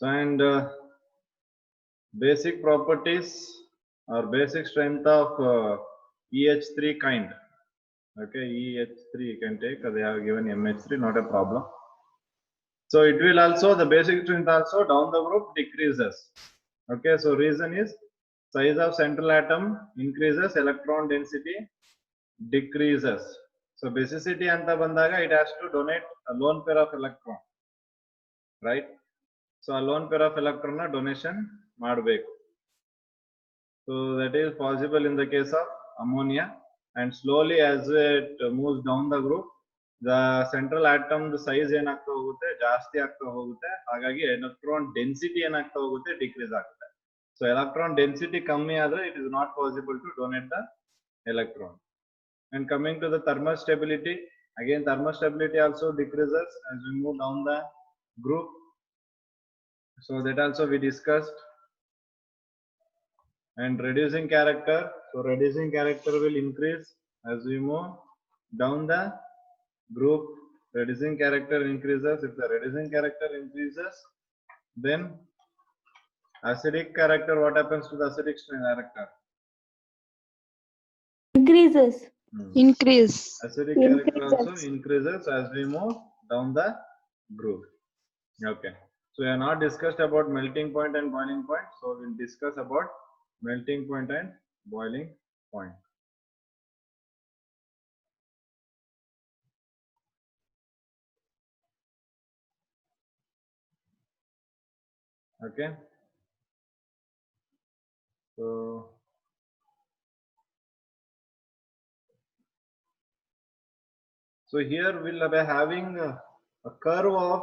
So and basic properties or basic strength of EH3 kind. Okay, EH3 you can take, they have given MH3, not a problem. So it will also, the basic strength also down the group decreases. Okay, so reason is size of central atom increases, electron density decreases. So basicity anta bandaga it has to donate a lone pair of electron, right? So a lone pair of electron na donation ಮಾಡಬೇಕು. So that is possible in the case of ammonia, and slowly as it moves down the group, the central atom size ಏನಾಗ್ತಾ ಹೋಗುತ್ತೆ, ಜಾಸ್ತಿ ಆಗ್ತಾ ಹೋಗುತ್ತೆ. ಹಾಗಾಗಿ electron density ಏನಾಗ್ತಾ ಹೋಗುತ್ತೆ, decrease ಆಗುತ್ತೆ. So electron density ಕಮ್ಮಿ ಆದ್ರೆ it is not possible to donate the electron. And coming to the thermal stability, again thermal stability also decreases as we move down the group. So that also we discussed. And reducing character, so reducing character will increase as we move down the group. Reducing character increases. If the reducing character increases, then acidic character, what happens to the acidic character? Increases. Increase. Acidic character also increases as we move down the group. Okay, so we have not discussed about melting point and boiling point, so we'll discuss about melting point and boiling point. Okay, so here we'll be having a curve of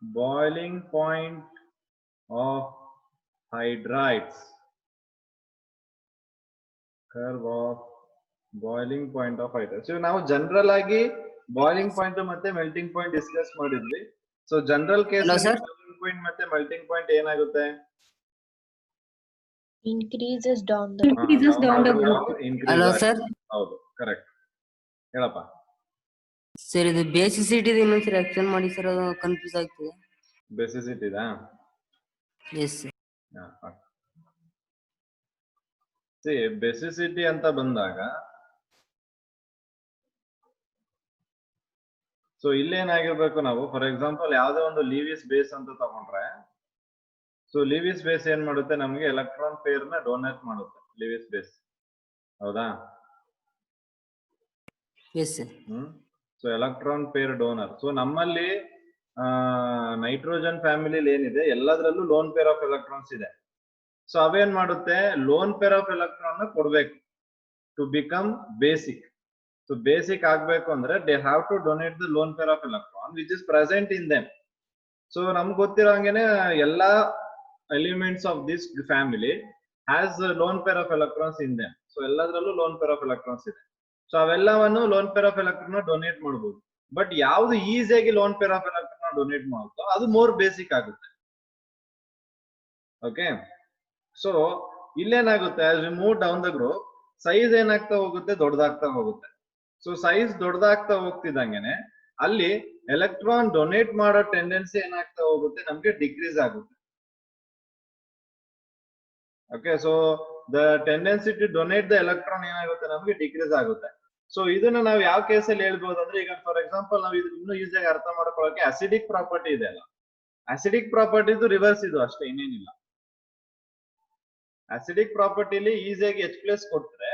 boiling point of hydrides. Curve of boiling point of hydrides. So now general agi boiling point ಮತ್ತೆ melting point discuss ಮಾಡಿದ್ವಿ. So general case ಅಲ್ಲಿ boiling point ಮತ್ತೆ melting point ಏನಾಗುತ್ತೆ? Increases down the group. Hello sir. ಹೌದು, correct. ಹೇಳಪ್ಪ. Sir ಇದು basicity ಇನ್ನೊಂದ್ಸರಿ explain ಮಾಡಿ ಸರ್, ಅದು ಕನ್ಫ್ಯೂಸ್ ಆಗ್ತಿದೆ. ಬೇಸಿಸಿಟಿ ಇದಾ? Yes sir. ಬೇಸಿಸಿಟಿ ಅಂತ ಬಂದಾಗ ಸೊ ಇಲ್ಲೇನಾಗಿರ್ಬೇಕು ನಾವು, ಫಾರ್ ಎಕ್ಸಾಂಪಲ್ ಯಾವುದೇ ಒಂದು ಲೀವಿಸ್ ಬೇಸ್ ಅಂತ ತಗೊಂಡ್ರೆ, ಸೊ ಲೀವಿಸ್ ಬೇಸ್ ಏನ್ ಮಾಡುತ್ತೆ, ನಮಗೆ ಎಲೆಕ್ಟ್ರಾನ್ ಪೇರ್ ನ ಡೊನೇಟ್ ಮಾಡುತ್ತೆ ಲೀವಿಸ್ ಬೇಸ್, ಹೌದಾ? Yes sir. So electron pair donor. So ನಮ್ಮಲ್ಲಿ ನೈಟ್ರೋಜನ್ ಫ್ಯಾಮಿಲಿ ಏನಿದೆ ಎಲ್ಲದರಲ್ಲೂ ಲೋನ್ ಪೇರ್ ಆಫ್ ಎಲೆಕ್ಟ್ರಾನ್ಸ್ ಇದೆ. ಸೊ ಅವೇನ್ ಮಾಡುತ್ತೆ, ಲೋನ್ ಪೇರ್ ಆಫ್ ಎಲೆಕ್ಟ್ರಾನ್ ನ ಕೊಡ್ಬೇಕು to become basic. So basic ಆಗ್ಬೇಕು ಅಂದ್ರೆ they have to donate the lone pair of electron which is present in them. So ನಮ್ಗೆ ಗೊತ್ತಿರೋ ಹಂಗೇನೆ ಎಲ್ಲಾ elements of this family has lone pair of electrons in them. So ಎಲ್ಲದರಲ್ಲೂ lone pair of electrons ಇದೆ. So ಅವೆಲ್ಲವನ್ನು lone pair of electron donate ಮಾಡಬಹುದು. But ಯಾವ್ದು ಈಸಿಯಾಗಿ lone pair of electron donate ಮಾಡುತ್ತೋ ಅದು ಮೋರ್ ಬೇಸಿಕ್ ಆಗುತ್ತೆ. ಓಕೆ, ಸೊ ಇಲ್ಲೇನಾಗುತ್ತೆ, as we move down the group size ಏನಾಗ್ತಾ ಹೋಗುತ್ತೆ, ದೊಡ್ಡದಾಗ್ತಾ ಹೋಗುತ್ತೆ. ಸೊ ಸೈಜ್ ದೊಡ್ಡದಾಗ್ತಾ ಹೋಗ್ತಿದ್ದಂಗೆನೆ ಅಲ್ಲಿ ಎಲೆಕ್ಟ್ರಾನ್ ಡೊನೇಟ್ ಮಾಡೋ ಟೆಂಡೆನ್ಸಿ ಏನಾಗ್ತಾ ಹೋಗುತ್ತೆ, ನಮ್ಗೆ ಡಿಕ್ರೀಸ್ ಆಗುತ್ತೆ. Okay, so the tendency to donate the electron ಏನಾಗುತ್ತೆ, ನಮ್ಗೆ ಡಿಕ್ರೀಸ್ ಆಗುತ್ತೆ. ಸೊ ಇದನ್ನ ನಾವು ಯಾವ ಕೇಸಲ್ಲಿ ಹೇಳ್ಬೋದು ಅಂದ್ರೆ, ಈಗ ಫಾರ್ ಎಕ್ಸಾಂಪಲ್ ನಾವು ಇದು ಇನ್ನೂ ಈಸಿಯಾಗಿ ಅರ್ಥ ಮಾಡ್ಕೊಳ್ಳೋಕೆ ಅಸಿಡಿಕ್ ಪ್ರಾಪರ್ಟಿ ಇದೆ ಅಲ್ಲ, ಅಸಿಡಿಕ್ ಪ್ರಾಪರ್ಟಿದು ರಿವರ್ಸ್ ಇದು ಅಷ್ಟೇ, ಇನ್ನೇನಿಲ್ಲ. ಅಸಿಡಿಕ್ ಪ್ರಾಪರ್ಟಿಲಿ ಈಸಿಯಾಗಿ H+ ಕೊಟ್ರೆ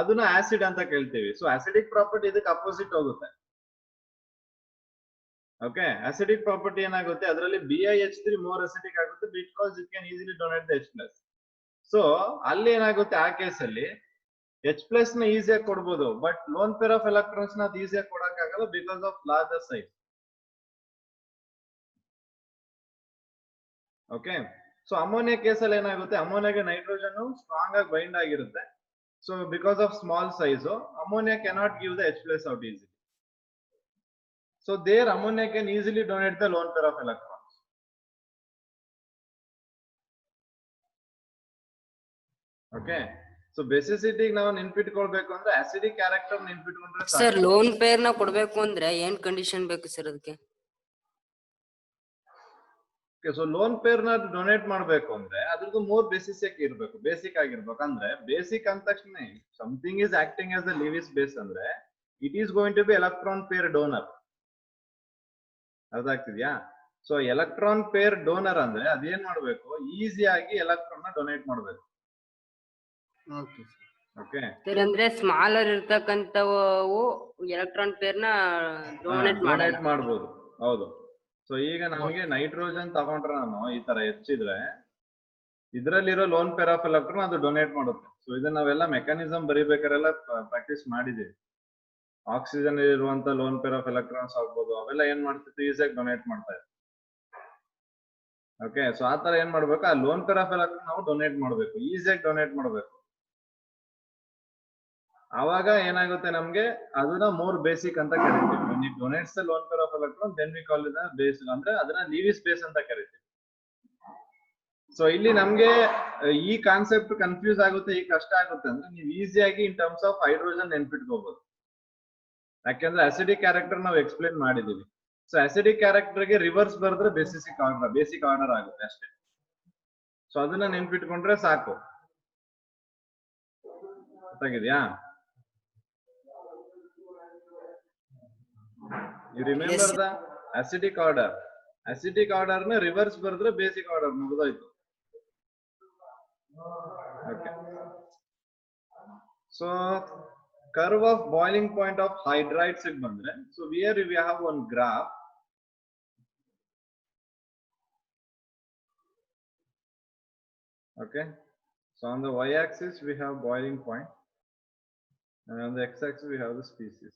ಅದನ್ನ ಆಸಿಡ್ ಅಂತ ಕೇಳ್ತೀವಿ. ಸೊ ಅಸಿಡಿಕ್ ಪ್ರಾಪರ್ಟಿ ಇದಕ್ಕೆ ಅಪೋಸಿಟ್ ಹೋಗುತ್ತೆ. ಓಕೆ, ಅಸಿಡಿಕ್ ಪ್ರಾಪರ್ಟಿ ಏನಾಗುತ್ತೆ, ಅದರಲ್ಲಿ BiH3 ಮೋರ್ ಅಸಿಡಿಕ್ ಆಗುತ್ತೆ because it can easily donate the H+. So ಅಲ್ಲಿ ಏನಾಗುತ್ತೆ, ಆ ಕೇಸಲ್ಲಿ H+ ನ ಈಸಿಯಾಗಿ ಕೊಡ್ಬೋದು, but lone pair of electrons ನ ಅದು ಈಸಿಯಾಗಿ ಕೊಡಕ್ಕಾಗಲ್ಲ because of larger size. Okay, so ammonia ಕೇಸಲ್ಲಿ ಏನಾಗುತ್ತೆ, ಅಮೋನಿಯಾಗೆ ನೈಟ್ರೋಜನ್ ಸ್ಟ್ರಾಂಗ್ ಆಗಿ ಬೈಂಡ್ ಆಗಿರುತ್ತೆ. So because of small size ammonia cannot give the H+ out easily. So there ammonia can easily donate the lone pair of electrons. Okay, so basicity ನಾವು ನೆನ್ಪಿಟ್ಕೊಳ್ಬೇಕು ಅಂದ್ರೆ acidic character ನೆನ್ಪಿಟ್ಕೊಂಡ್ರೆ sir lone pair ನ ಕೊಡ್ಬೇಕು ಅಂದ್ರೆ ಏನ್ condition ಬೇಕು sir ಅದಕ್ಕೆ? ಸೊ ಲೋನ್ ಪೇರ್ ನ ಡೊನೇಟ್ ಮಾಡ್ಬೇಕು ಅಂದ್ರೆ ಅದ್ರದ್ದು 3 ಬೇಸಿಕ್ ಇರ್ಬೇಕು, ಬೇಸಿಕ್ ಆಗಿರ್ಬೇಕು. ಅಂದ್ರೆ ಬೇಸಿಕ್ ಅಂದ ತಕ್ಷಣ something is acting as the Lewis base ಅಂದ್ರೆ it is going to be electron pair donor. ಅರ್ಥ ಆಗ್ತಿದ್ಯಾ? ಸೊ ಎಲೆಕ್ಟ್ರಾನ್ ಪೇರ್ ಡೋನರ್ ಅಂದ್ರೆ ಅದೇನ್ ಮಾಡ್ಬೇಕು, ಈಸಿಯಾಗಿ ಎಲೆಕ್ಟ್ರಾನ್ ನ ಡೊನೇಟ್ ಮಾಡ್ಬೇಕು. ಓಕೆ ಸರ್ ಅಂದ್ರೆ ಸ್ಮಾಲರ್ ಇರ್ತಕ್ಕಂಥವು ಎಲೆಕ್ಟ್ರಾನ್ ಪೇರ್ ನ ಡೊನೇಟ್ ಮಾಡ್ಬೋದು. ಹೌದು. ಸೊ ಈಗ ನಮಗೆ ನೈಟ್ರೋಜನ್ ತಗೊಂಡ್ರೆ ನಾನು ಈ ತರ ಹೆಚ್ಚಿದ್ರೆ ಇದ್ರಲ್ಲಿರೋ ಲೋನ್ ಪೇರ್ ಆಫ್ ಎಲೆಕ್ಟ್ರಾನ್ ಅದು ಡೊನೇಟ್ ಮಾಡುತ್ತೆ. ಸೊ ಇದನ್ನ ನಾವೆಲ್ಲ ಮೆಕ್ಯಾನಿಸಮ್ ಬರಿಬೇಕಾರೆಲ್ಲ ಪ್ರಾಕ್ಟೀಸ್ ಮಾಡಿದೀವಿ. ಆಕ್ಸಿಜನ್ ಇರುವಂತ ಲೋನ್ ಪೇರ್ ಆಫ್ ಎಲೆಕ್ಟ್ರಾನ್ಸ್ ಆಗ್ಬೋದು, ಅವೆಲ್ಲ ಏನ್ ಮಾಡ್ತಿತ್ತು, ಈಸಿಯಾಗಿ ಡೊನೇಟ್ ಮಾಡ್ತಾ ಇತ್ತು. ಓಕೆ, ಸೊ ಆತರ ಏನ್ ಮಾಡ್ಬೇಕು, ಆ ಲೋನ್ ಪೇರ್ ಆಫ್ ಎಲೆಕ್ಟ್ರಾನ್ ನಾವು ಡೊನೇಟ್ ಮಾಡ್ಬೇಕು, ಈಸಿಯಾಗಿ ಡೊನೇಟ್ ಮಾಡ್ಬೇಕು. ಆವಾಗ ಏನಾಗುತ್ತೆ ನಮ್ಗೆ ಅದನ್ನ ಮೋರ್ ಬೇಸಿಕ್ ಅಂತ ಕರಿತೀವಿ. when it donates the lone pair of electron then we call it the basic, ಅಂದ್ರೆ ಅದನ್ನ ಲೀವಿಸ್ ಬೇಸ್ ಅಂತ ಕರಿತೀವಿ. ಸೊ ಇಲ್ಲಿ ನಮ್ಗೆ ಈ ಕಾನ್ಸೆಪ್ಟ್ ಕನ್ಫ್ಯೂಸ್ ಆಗುತ್ತೆ, ಈ ಕಷ್ಟ ಆಗುತ್ತೆ ಅಂದ್ರೆ ನೀವು ಈಸಿಯಾಗಿ ಇನ್ ಟರ್ಮ್ಸ್ ಆಫ್ ಹೈಡ್ರೋಜನ್ ನೆನ್ಪಿಟ್ಕೋಬಹುದು. ಯಾಕೆಂದ್ರೆ ಅಸಿಡಿಕ್ ಕ್ಯಾರೆಕ್ಟರ್ ನಾವು ಎಕ್ಸ್ಪ್ಲೇನ್ ಮಾಡಿದೀವಿ. ಸೊ ಅಸಿಡಿಕ್ ಕ್ಯಾರೆಕ್ಟರ್ ಗೆ ರಿವರ್ಸ್ ಬರೆದ್ರೆ ಬೇಸಿಕ್ ಆರ್ಡರ್ ಆಗುತ್ತೆ ಅಷ್ಟೇ. ಸೊ ಅದನ್ನ ನೆನ್ಪಿಟ್ಕೊಂಡ್ರೆ ಸಾಕು. ಗೊತ್ತಾಗಿದ್ಯಾ? You remember the acidic order. Acidic order na reverse bardre basic order mugidoytu. Okay. So curve of boiling point of hydrides ig bandre. So here we have one graph. Okay. So on the y-axis we have boiling point, and on the x-axis we have the species.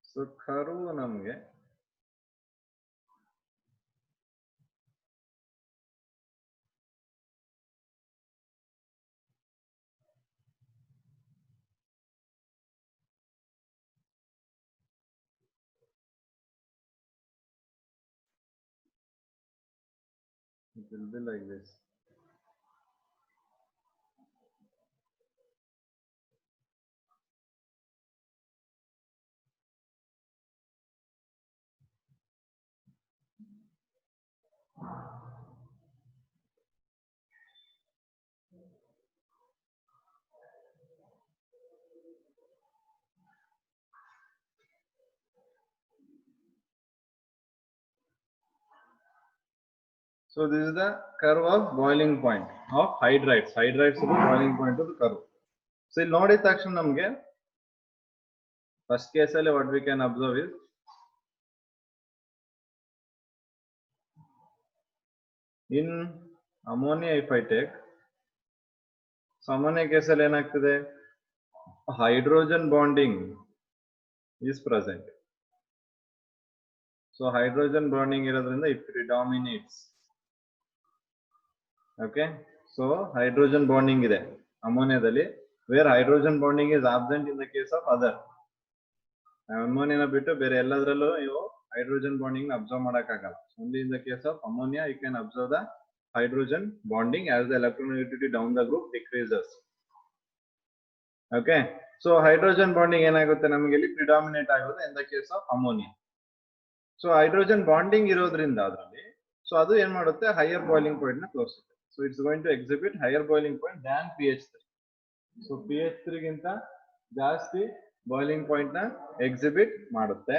So curve ನಮ್ಗೆ it will be like this. So this is the curve of boiling point of hydrides. Hydrides is the boiling point of the curve. So ಇಲ್ಲಿ ನೋಡಿದ ತಕ್ಷಣ ನಮಗೆ first ಕೇಸಲ್ಲಿ what we can observe is in ammonia if I take, so ammonia ಕೇಸಲ್ಲಿ ಏನಾಗ್ತದೆ, hydrogen bonding is present. So hydrogen bonding ಇರೋದ್ರಿಂದ it predominates. Okay, so hydrogen bonding ಇದೆ ಅಮೋನಿಯಾದಲ್ಲಿ, where hydrogen bonding is absent in the case of other. ಅಮೋನಿಯಾನ ಬಿಟ್ಟು ಬೇರೆ ಎಲ್ಲದರಲ್ಲೂ ನೀವು hydrogen bonding observe ಮಾಡಕ್ಕಾಗಲ್ಲ. Only in the case of ammonia you can observe the hydrogen bonding as the electronegativity down the group decreases. Okay, so hydrogen bonding ಏನಾಗುತ್ತೆ ನಮಗೆ ಇಲ್ಲಿ predominate ಆಗುತ್ತೆ in the case of ammonia. So hydrogen bonding ಇರೋದ್ರಿಂದ ಅದರಲ್ಲಿ, so ಅದು ಏನ್ ಮಾಡುತ್ತೆ, higher boiling point ನ ತೋರಿಸುತ್ತೆ. So it's going to exhibit higher boiling point than pH3. So pH3 ಗಿಂತ ಜಾಸ್ತಿ boiling point ನ exhibit ಮಾಡುತ್ತೆ.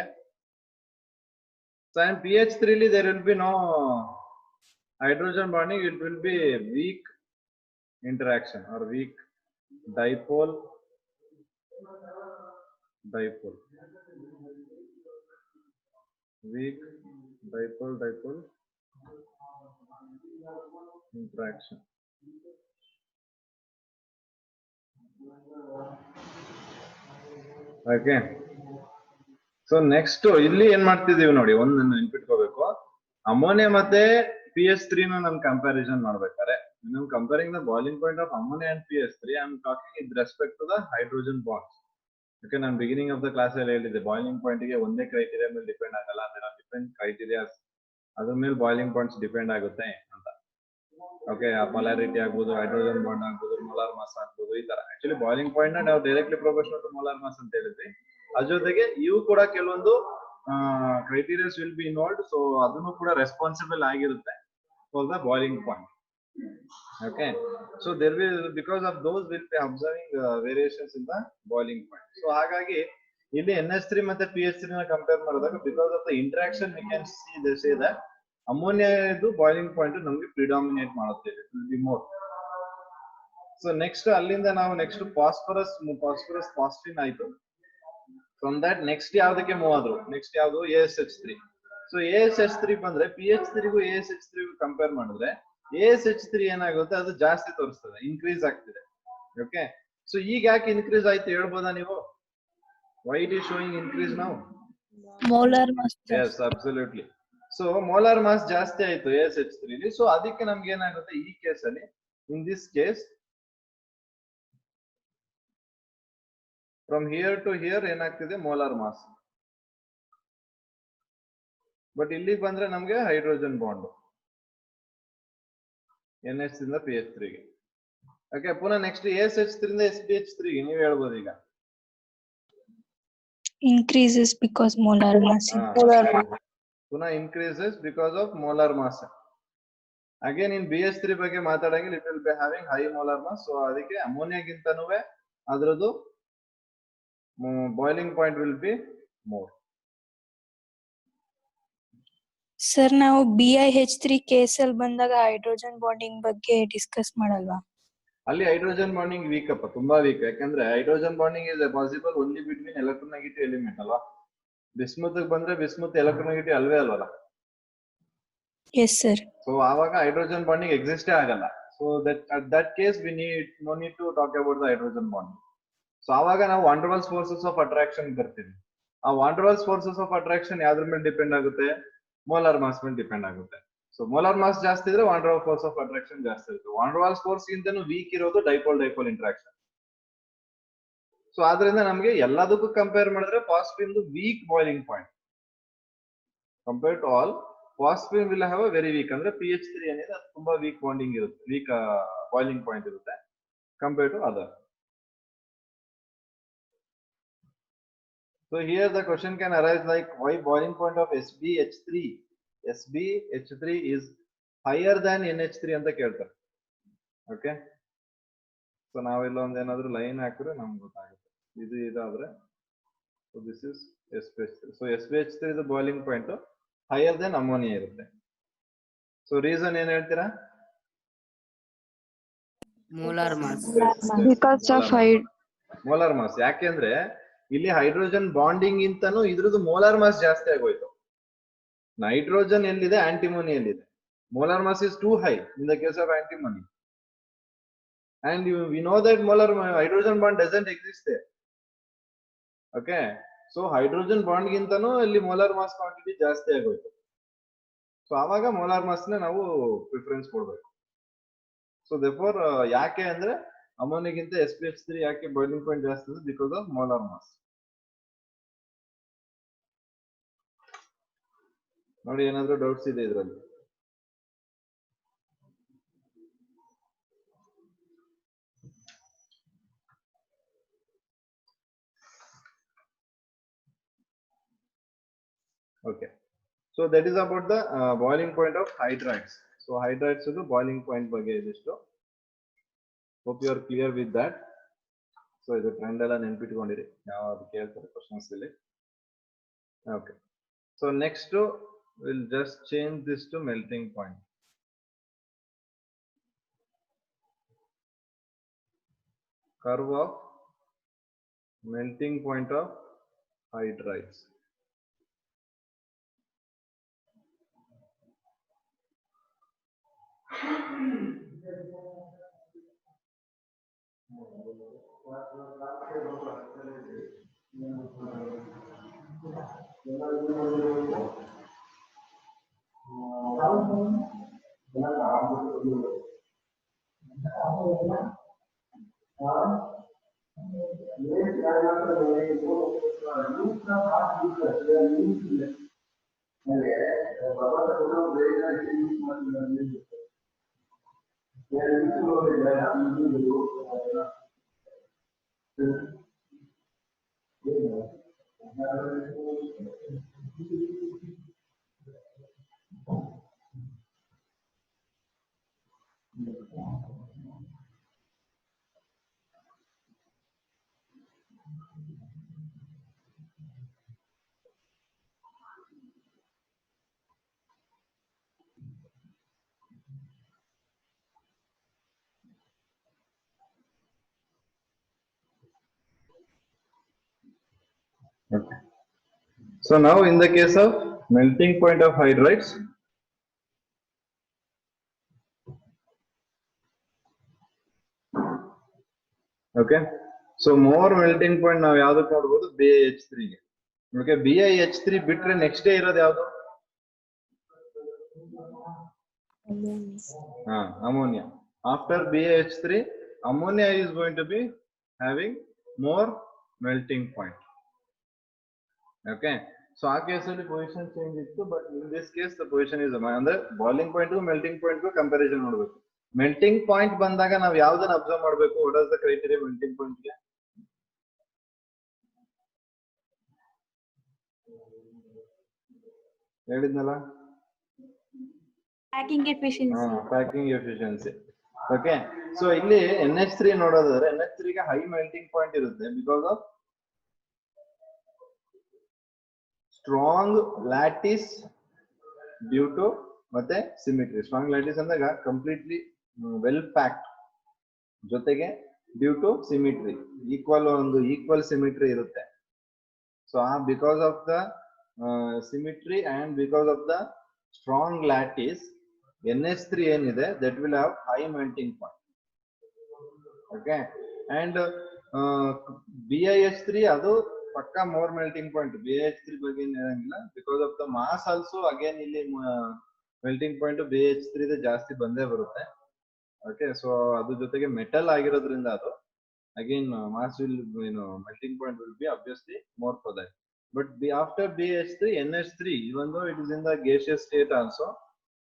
So in pH3 li there will be no hydrogen bonding, it will be weak interaction or weak dipole weak dipole interaction. Okay, so next ಇಲ್ಲಿ ಏನ್ ಮಾಡ್ತಿದೀವಿ ನೋಡಿ, ಒಂದನ್ನು ನೆನ್ಪಿಟ್ಕೋಬೇಕು, ammonia ಮತ್ತೆ pH3 ನ ನಾನು ಕಂಪ್ಯಾರಿಸನ್ ಮಾಡ್ಬೇಕಾದ್ರೆ, I'm comparing the boiling point of ammonia and pH3, I'm talking with respect to the hydrogen bonds. Okay, ನಾನು beginning of the class ಅಲ್ಲಿ ಹೇಳಿದ್ದೆ, ಬಾಯ್ಲಿಂಗ್ ಪಾಯಿಂಟ್ ಗೆ ಒಂದೇ ಕ್ರೈಟೀರಿಯಾ ಮೇಲೆ ಡಿಪೆಂಡ್ ಆಗಲ್ಲ, there are different criteria ಅದ್ರ ಮೇಲೆ ಬಾಯ್ಲಿಂಗ್ ಪಾಯಿಂಟ್ಸ್ ಡಿಪೆಂಡ್ ಆಗುತ್ತೆ ಅಂತ. ಓಕೆ, ಆ ಪೊಲಾರಿಟಿ ಆಗ್ಬೋದು, ಹೈಡ್ರೋಜನ್ ಬಾಂಡ್ ಆಗ್ಬೋದು, ಮೋಲಾರ್ ಮಾಸ್ ಆಗ್ಬೋದು, ಈ ತರ. ಆಕ್ಚುಲಿ ಬಾಯ್ಲಿಂಗ್ ಪಾಯಿಂಟ್ ನ ನಾವು directly proportional to molar mass ಅಂತ ಹೇಳಿದ್ವಿ. ಅದ್ರ ಜೊತೆಗೆ ಇವು ಕೂಡ ಕೆಲವೊಂದು criterias will be involved. So ಅದನ್ನು ಕೂಡ ರೆಸ್ಪಾನ್ಸಿಬಲ್ ಆಗಿರುತ್ತೆ for the boiling point. Okay, so there will, because of those we'll be observing variations in the boiling point. So ಹಾಗಾಗಿ ಇಲ್ಲಿ NH3 ಮತ್ತೆ PH3 ನ ಕಂಪೇರ್ ಮಾಡಿದಾಗ because of the interaction we can see they say that ammonia ಇದು boiling point ನಮಗೆ ಪ್ರಿಡಾಮಿನೇಟ್ ಮಾಡುತ್ತೆ, it will be more. So next ಅಲ್ಲಿಂದ ನಾವು ನೆಕ್ಸ್ಟ್ ಫಾಸ್ಫರಸ್ ಫಾಸ್ಫಿನ್ ಆಯ್ತು. ಫ್ರಮ್ ದಟ್ ನೆಕ್ಸ್ಟ್ ಯಾವ್ದಕ್ಕೆ ಮೂವ್ ಆದ್ರು, ನೆಕ್ಸ್ಟ್ ಯಾವ್ದು ASH3. ಸೊ ASH3 ಬಂದ್ರೆ PH3 ಗೂ ASH3 ಗೂ ಕಂಪೇರ್ ಮಾಡಿದ್ರೆ ASH3 ಏನಾಗುತ್ತೆ, ಅದು ಜಾಸ್ತಿ ತೋರಿಸ್ತದೆ, ಇನ್ಕ್ರೀಸ್ ಆಗ್ತಿದೆ. ಓಕೆ, ಸೊ ಈಗ ಯಾಕೆ ಇನ್ಕ್ರೀಸ್ ಆಯ್ತು ಹೇಳ್ಬೋದಾ ನೀವು? Why it is showing increase now? Molar mass. Yes, absolutely. So molar mass ಜಾಸ್ತಿ ಆಯ್ತು ASH3 ಲಿ. ಸೊ ಅದಕ್ಕೆ ನಮ್ಗೆ ಏನಾಗುತ್ತೆ ಈ ಕೇಸ್ ಅಲ್ಲಿ, in this case from here to here ಏನಾಗ್ತಿದೆ ಮೋಲಾರ್ ಮಾಸ್. ಬಟ್ ಇಲ್ಲಿಗೆ ಬಂದ್ರೆ ನಮ್ಗೆ ಹೈಡ್ರೋಜನ್ ಬಾಂಡ್ NH ಇಂದ PH3 ಗೆ. ಓಕೆ, ಪುನಃ ನೆಕ್ಸ್ಟ್ ASH3 ಇಂದ SPH3 ಗೆ ನೀವು ಹೇಳ್ಬೋದು ಈಗ. Increases because molar mass. ಪುನಃ increases because of molar mass. Again in BH3 ಬಗ್ಗೆ ಮಾತಾಡಂಗಿಲ್ಲ, it will be having high molar mass. So ಅದಕ್ಕೆ ಅಮೋನಿಯಾಗಿಂತನೂ ಅದರದ್ದು boiling point will be more. Sir, ನಾವು BiH3 ಕೇಸಲ್ಲಿ ಬಂದಾಗ ಹೈಡ್ರೋಜನ್ ಬಾಂಡಿಂಗ್ ಬಗ್ಗೆ ಡಿಸ್ಕಸ್ ಮಾಡಲ್ವಾ? ಅಲ್ಲಿ ಹೈಡ್ರೋಜನ್ ಬಾಂಡಿಂಗ್ ವೀಕ್ ಅಪ್ಪ, ತುಂಬಾ ವೀಕ್. ಯಾಕಂದ್ರೆ hydrogen bonding is possible only between electronegative element ಅಲ್ವಾ. ಬಿಸ್ಮುತ್ ಬಂದ್ರೆ ಬಿಸ್ಮುತ್ ಎಲೆಕ್ಟ್ರೋನೆಗೆಟಿವ್ ಅಲ್ವೇ ಅಲ್ವಲ್ಲ. Yes sir. ಸೊ ಆವಾಗ ಹೈಡ್ರೋಜನ್ ಬಾಂಡಿಂಗ್ ಎಕ್ಸಿಸ್ಟೇ ಆಗಲ್ಲ. So that case we no need to talk about the hydrogen bonding. So ಆವಾಗ ನಾವು van der Waals forces of attraction ಬರ್ತೀವಿ. ಆ van der Waals forces of attraction ಯಾವ್ದ್ರ ಮೇಲೆ ಡಿಪೆಂಡ್ ಆಗುತ್ತೆ? ಮೋಲಾರ್ ಮಾಸ್ ಮೇಲೆ ಡಿಪೆಂಡ್ ಆಗುತ್ತೆ. ಸೊ ಮೋಲಾರ್ ಮಾಸ್ ಜಾಸ್ತಿ ಇದ್ರೆ von der Waals force of attraction ಜಾಸ್ತಿ ಇರುತ್ತೆ. ವಾನ್ ಡೆರ್ ವಾಲ್ಸ್ ಫೋರ್ಸ್ ಗಿಂತನೂ ವೀಕ್ ಇರೋದು ಡೈಪೋಲ್ ಇಂಟ್ರಾಕ್ಷನ್. ಸೊ ಆದ್ರಿಂದ ನಮಗೆ ಎಲ್ಲದಕ್ಕೂ ಕಂಪೇರ್ ಮಾಡಿದ್ರೆ phosphine weak boiling point compare to all. Phosphine will have a very weak, ಅಂದ್ರೆ PH3 ಏನಿದೆ ಅದು ತುಂಬಾ ವೀಕ್ ಬಾಂಡಿಂಗ್ ಇರುತ್ತೆ, ವೀಕ್ ಬಾಯ್ಲಿಂಗ್ ಪಾಯಿಂಟ್ ಇರುತ್ತೆ compare to other. So here the question can arise like, why boiling point of SbH3 is higher than NH3 ಅಂತ ಕೇಳ್ತಾರೆ. Okay, so ನಾವೆಲ್ಲ ಒಂದ್ ಏನಾದ್ರು ಲೈನ್ ಹಾಕಿದ್ರೆ ನಮ್ಗೆ ಗೊತ್ತಾಗುತ್ತೆ. ಇದಾದ್ರೆ so this is SbH3. So SbH3 is the boiling point higher than ammonia ಇರುತ್ತೆ. So reason ಏನ್ ಹೇಳ್ತೀರಾ? Molar mass. Because of molar mass. ಯಾಕೆಂದ್ರೆ ಇಲ್ಲಿ ಹೈಡ್ರೋಜನ್ ಬಾಂಡಿಂಗ್ ಇಂತನೂ ಇದ್ರದ್ದು ಮೋಲಾರ್ ಮಾಸ್ ಜಾಸ್ತಿ ಆಗೋಯ್ತು. ನೈಟ್ರೋಜನ್ ಎಲ್ಲಿದೆ, ಆಂಟಿಮೋನಿ ಎಲ್ಲಿದೆ. Molar mass is too high in the case of antimony, and we know that hydrogen bond doesn't exist there. Okay, so hydrogen bond ಗಿಂತನೂ ಇಲ್ಲಿ molar mass quantity ಜಾಸ್ತಿ ಆಗೋಯ್ತು. So ಆವಾಗ molar mass ನ ನಾವು preference ಕೊಡ್ಬೇಕು. So therefore ಯಾಕೆ ಅಂದ್ರೆ ಅಮೋನಿಯಾಗಿಂತ SpH3 ಯಾಕೆ ಬಾಯ್ಲಿಂಗ್ ಪಾಯಿಂಟ್ ಜಾಸ್ತಿ ಇದೆ? Because of molar mass. ನೋಡಿ, ಏನಾದ್ರು ಡೌಟ್ಸ್ ಇದೆ ಇದರಲ್ಲಿ? Okay, so that is about the boiling point of hydrides. ಸೊ ಹೈಡ್ರೈಡ್ಸ್ ಬಾಯ್ಲಿಂಗ್ ಪಾಯಿಂಟ್ ಬಗ್ಗೆ ಇದಿಷ್ಟು. Hope you are clear with that. So ಇದು ಟ್ರೆಂಡ್ ಎಲ್ಲ ನೆನ್ಪಿಟ್ಕೊಂಡಿರಿ, ಯಾವ್ದು ಕೇಳ್ತಾರೆ ಕ್ವಶನ್ಸ್ ಇಲ್ಲಿ. Okay, so next will just change this to melting point. Curve of melting point of hydrides. Okay. So now in the case of melting point of hydrides, okay. So more melting point ನಾವು ಯಾವ್ದಕ್ಕೆ ನೋಡಬಹುದು BiH3 ಗೆ. Okay, BiH3 ಬಿಟ್ರೆ next day ಇರೋದು ಯಾವುದು? Ammonia. After BiH3, ammonia is going to be having more melting point. Okay. So ಆ ಕೇಸಲ್ಲಿ position change ಇತ್ತು, but in this case the position is ಅಂದ್ರೆ boiling point melting point comparison ನೋಡ್ಬೇಕು. Melting point ಬಂದಾಗ ನಾವು ಯಾವ್ದನ್ನ ಅಬ್ಸರ್ವ್ ಮಾಡಬೇಕು? What as the criteria melting point ಗೆ? ಹೇಳಿದ್ನಲ್ಲ, Packing efficiency. Packing efficiency. Okay. So ಇಲ್ಲಿ NH3 ನೋಡೋದಾದ್ರೆ NH3 ಗೆ ಹೈ ಮೆಲ್ಟಿಂಗ್ ಪಾಯಿಂಟ್ ಇರುತ್ತೆ because of strong lattice due to ಮತ್ತೆ ಸಿಮಿಟ್ರಿ. ಸ್ಟ್ರಾಂಗ್ ಲ್ಯಾಟಿಸ್ ಅಂದಾಗ ಕಂಪ್ಲೀಟ್ಲಿ ವೆಲ್ ಪ್ಯಾಕ್ಡ್, ಜೊತೆಗೆ due to symmetry equal symmetry ಇರುತ್ತೆ. So because of the symmetry and because of the strong lattice NH3 ಏನಿದೆ that will have high melting point. Okay. And BiH3 ಅದು ಪಕ್ಕಾ more melting point. BiH3 ಬಗ್ಗೆ ಹೇಳಂಗಿಲ್ಲ, because of the mass also again ಇಲ್ಲಿ melting point BiH3 ಜಾಸ್ತಿ ಬಂದೇ ಬರುತ್ತೆ. Okay. So ಅದ್ರ ಜೊತೆಗೆ ಮೆಟಲ್ ಆಗಿರೋದ್ರಿಂದ ಅದು again mass will melting point will be obviously more for that. But after BH3, NH3, even though it is in the gaseous state also,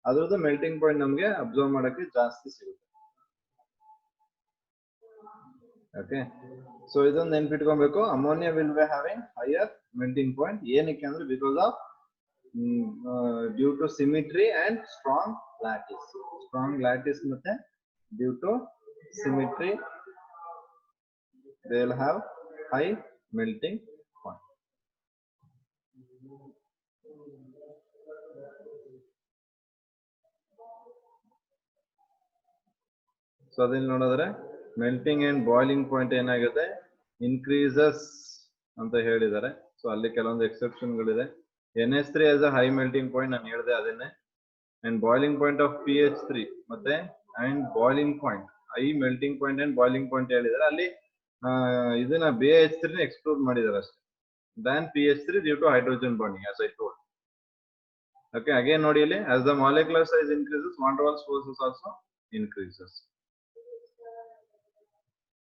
ಅದ್ರದ್ದು melting point ನಮಗೆ observe ಮಾಡಕ್ಕೆ ಜಾಸ್ತಿ ಸಿಗುತ್ತೆ. ಓಕೆ. ಸೊ ಇದೊಂದು ನೆನ್ಪಿಟ್ಕೊಬೇಕು, ammonia will be having higher melting point. ಏನಕ್ಕೆ ಅಂದ್ರೆ because of due to symmetry and strong lattice ಮತ್ತೆ due to symmetry they will have high melting point. So adil nodadre melting and boiling point ಏನಾಗುತ್ತೆ increases ಅಂತ ಹೇಳಿದ್ದಾರೆ. So ಅಲ್ಲಿ ಕೆಲವೊಂದು exception ಗಳಿದೆ. NH3 has a high melting point ನಾನು ಹೇಳಿದೆ ಅದನ್ನೇ. and boiling point of PH3 ಮತ್ತೆ and boiling point, high melting point and boiling point ಹೇಳಿದ್ದಾರೆ. ಅಲ್ಲಿ ಇದನ್ನ BiH3 ಎಕ್ಸ್ಕ್ಲೂಡ್ ಮಾಡಿದ್ದಾರೆ ಅಷ್ಟೇ. Then PH3 due to hydrogen bonding as I told. Okay, again ನೋಡಿ ಇಲ್ಲಿ as the molecular size increases, van der Waals forces also increases.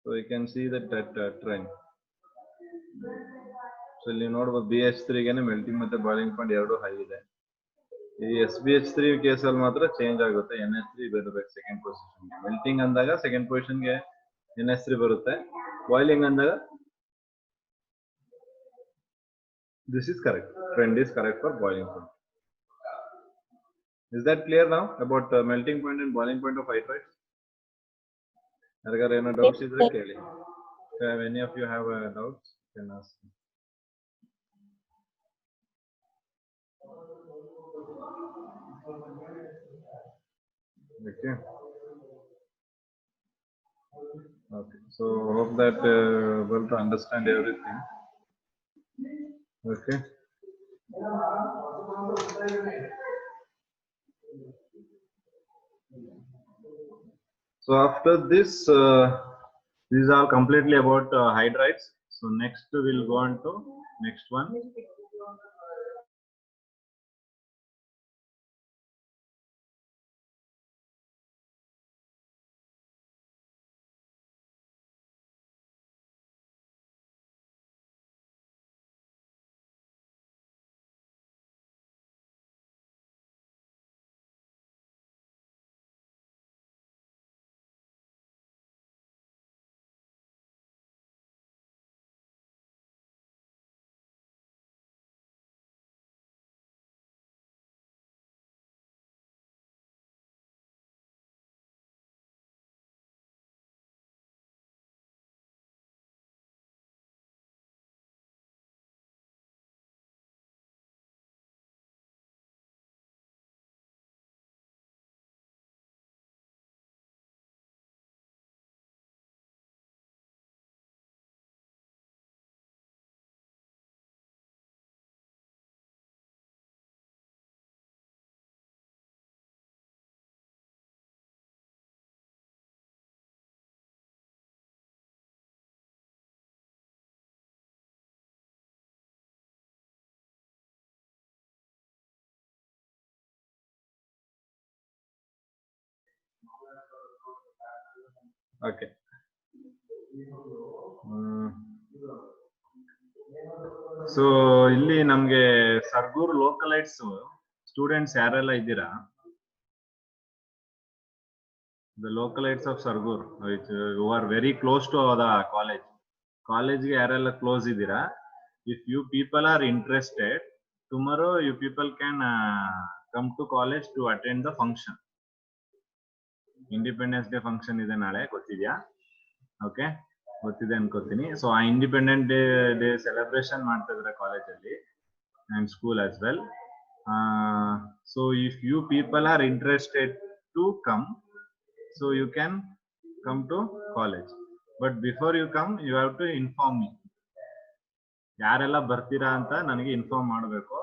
So you can see that trend. So ಇಲ್ಲಿ ನೋಡಬಹುದು BH3 ಗೆ melting ಮತ್ತೆ boiling point ಎರಡು high ಇದೆ. ಈ SBH3 ಕೇಸಲ್ಲಿ ಮಾತ್ರ ಚೇಂಜ್ ಆಗುತ್ತೆ. NH3 ಬರಬೇಕು ಸೆಕೆಂಡ್ ಪೊಸಿಷನ್. ಮೆಲ್ಟಿಂಗ್ ಅಂದಾಗ ಸೆಕೆಂಡ್ ಪೊಸಿಷನ್ ಗೆ NH3 ಬರುತ್ತೆ. ಬಾಯ್ಲಿಂಗ್ ಅಂದಾಗ this is correct. Trend is correct for boiling point. Is that clear now about melting point and boiling point of hydrides? ಯಾರಿಗಾರ ಏನೋ ಡೌಟ್ಸ್ ಇದ್ರೆ ಕೇಳಿ. If any of you have doubts, you can ask. Okay. Okay. So hope that able to understand everything. Okay. So after this, these are completely about hydrides. So next we'll go on to next one. Okay. So ಇಲ್ಲಿ ನಮ್ಗೆ Sargur localites students ಯಾರೆಲ್ಲ ಇದ್ದೀರಾ? The localites of Sargur, which who are very close to the college. College ಗೆ ಯಾರೆಲ್ಲ close ಇದ್ದೀರಾ? If you people are interested, tomorrow you people can come to college to attend the function. Independence Day function ಇದೆ ನಾಳೆ, ಗೊತ್ತಿದ್ಯಾ? Okay, ಗೊತ್ತಿದೆ ಅನ್ಕೋತೀನಿ. So ಆ independent day celebration ಮಾಡ್ತಾ ಇದ್ದಾರೆ ಕಾಲೇಜಲ್ಲಿ and school as well. So if you people are interested to come, so you can come to college, but before you come you have to inform me. ಯಾರೆಲ್ಲ ಬರ್ತೀರಾ ಅಂತ ನನಗೆ inform ಮಾಡಬೇಕು.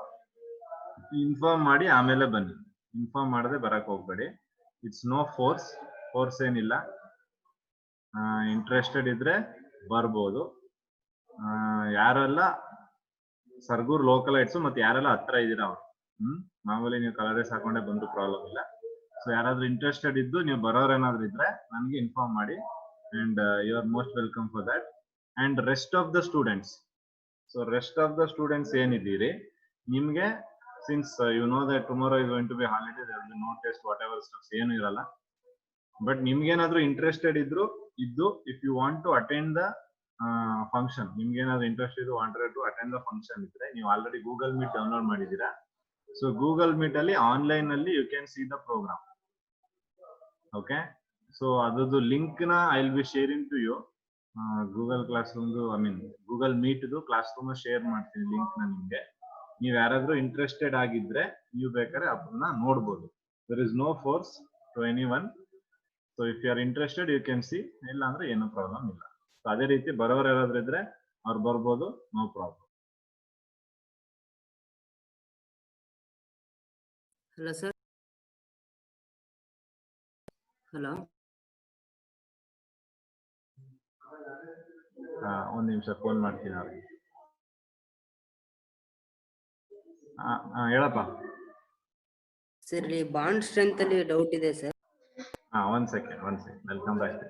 Inform ಮಾಡಿ ಆಮೇಲೆ ಬನ್ನಿ. ಇನ್ಫಾರ್ಮ್ ಮಾಡದೆ ಬರಕ್ ಹೋಗ್ಬೇಡಿ. ಇಟ್ಸ್ ನೋ ಫೋರ್ಸ್ ಏನಿಲ್ಲ. ಇಂಟ್ರೆಸ್ಟೆಡ್ ಇದ್ರೆ ಬರ್ಬೋದು. ಯಾರೆಲ್ಲ ಸರ್ಗೂರ್ ಲೋಕಲೈಟ್ಸ್ ಮತ್ತೆ ಯಾರೆಲ್ಲ ಹತ್ರ ಇದ್ದೀರಾ ಅವ್ರು, ಮಾಮೂಲಿ ನೀವು ಕಲರ್ಸ್ ಹಾಕೊಂಡೆ ಬಂದ್ರು ಪ್ರಾಬ್ಲಮ್ ಇಲ್ಲ. ಸೊ ಯಾರಾದ್ರೂ ಇಂಟ್ರೆಸ್ಟೆಡ್ ಇದ್ದು ನೀವು ಬರೋರೇನಾದ್ರೂ ಇದ್ರೆ ನನಗೆ ಇನ್ಫಾರ್ಮ್ ಮಾಡಿ, and you are most welcome for that. And rest of the students, so rest of the students ಏನಿದ್ದೀರಿ, ನಿಮ್ಗೆ since you know that tomorrow is going to be holiday, there will be no test, whatever stuffs ಏನು ಇರಲ್ಲ. But ನಿಮ್ಗೇನಾದ್ರೂ interested ಇದ್ದು if you want to attend the function, ನಿಮ್ಗೆ ಏನಾದ್ರು interest ಇದು wanted to attend the function ಇದ್ರೆ, ನೀವು already Google Meet download ಮಾಡಿದೀರಾ. ಸೊ ಗೂಗಲ್ ಮೀಟ್ ಅಲ್ಲಿ ಆನ್ಲೈನ್ ಅಲ್ಲಿ you can see the programme. Okay, so ಅದ್ರದ್ದು ಲಿಂಕ್ ನ I will be sharing to you. Google class ರೂಮ್ದು, ಐ ಮೀನ್ ಗೂಗಲ್ ಮೀಟ್ದು classroom share ಮಾಡ್ತೀನಿ ಲಿಂಕ್ ನ ನಿಮ್ಗೆ. ನೀವು ಯಾರಾದ್ರೂ ಇಂಟ್ರೆಸ್ಟೆಡ್ ಆಗಿದ್ರೆ ನೀವು ಬೇಕಾದ್ರೆ ಅದನ್ನ ನೋಡ್ಬೋದು. There is no force to anyone. So if you are interested you can see, ಇಲ್ಲ ಅಂದ್ರೆ ಏನೂ ಪ್ರಾಬ್ಲಮ್ ಇಲ್ಲ. ಸೊ ಅದೇ ರೀತಿ ಬರೋರು ಯಾರಾದ್ರೂ ಇದ್ರೆ ಅವ್ರು ಬರ್ಬೋದು, no problem. Hello sir. Hello, ಒಂದ್ ನಿಮಿಷ ಫೋನ್ ಮಾಡ್ತೀನಿ ಅವ್ರಿಗೆ. ಹೇಳಪ್ಪ. ಸರ್ ಇಲ್ಲಿ ಬಾಂಡ್ ಸ್ಟ್ರೆಂತ್ ಅಲ್ಲಿ ಡೌಟ್ ಇದೆ ಸರ್. ಒಂದ್ second welcome back.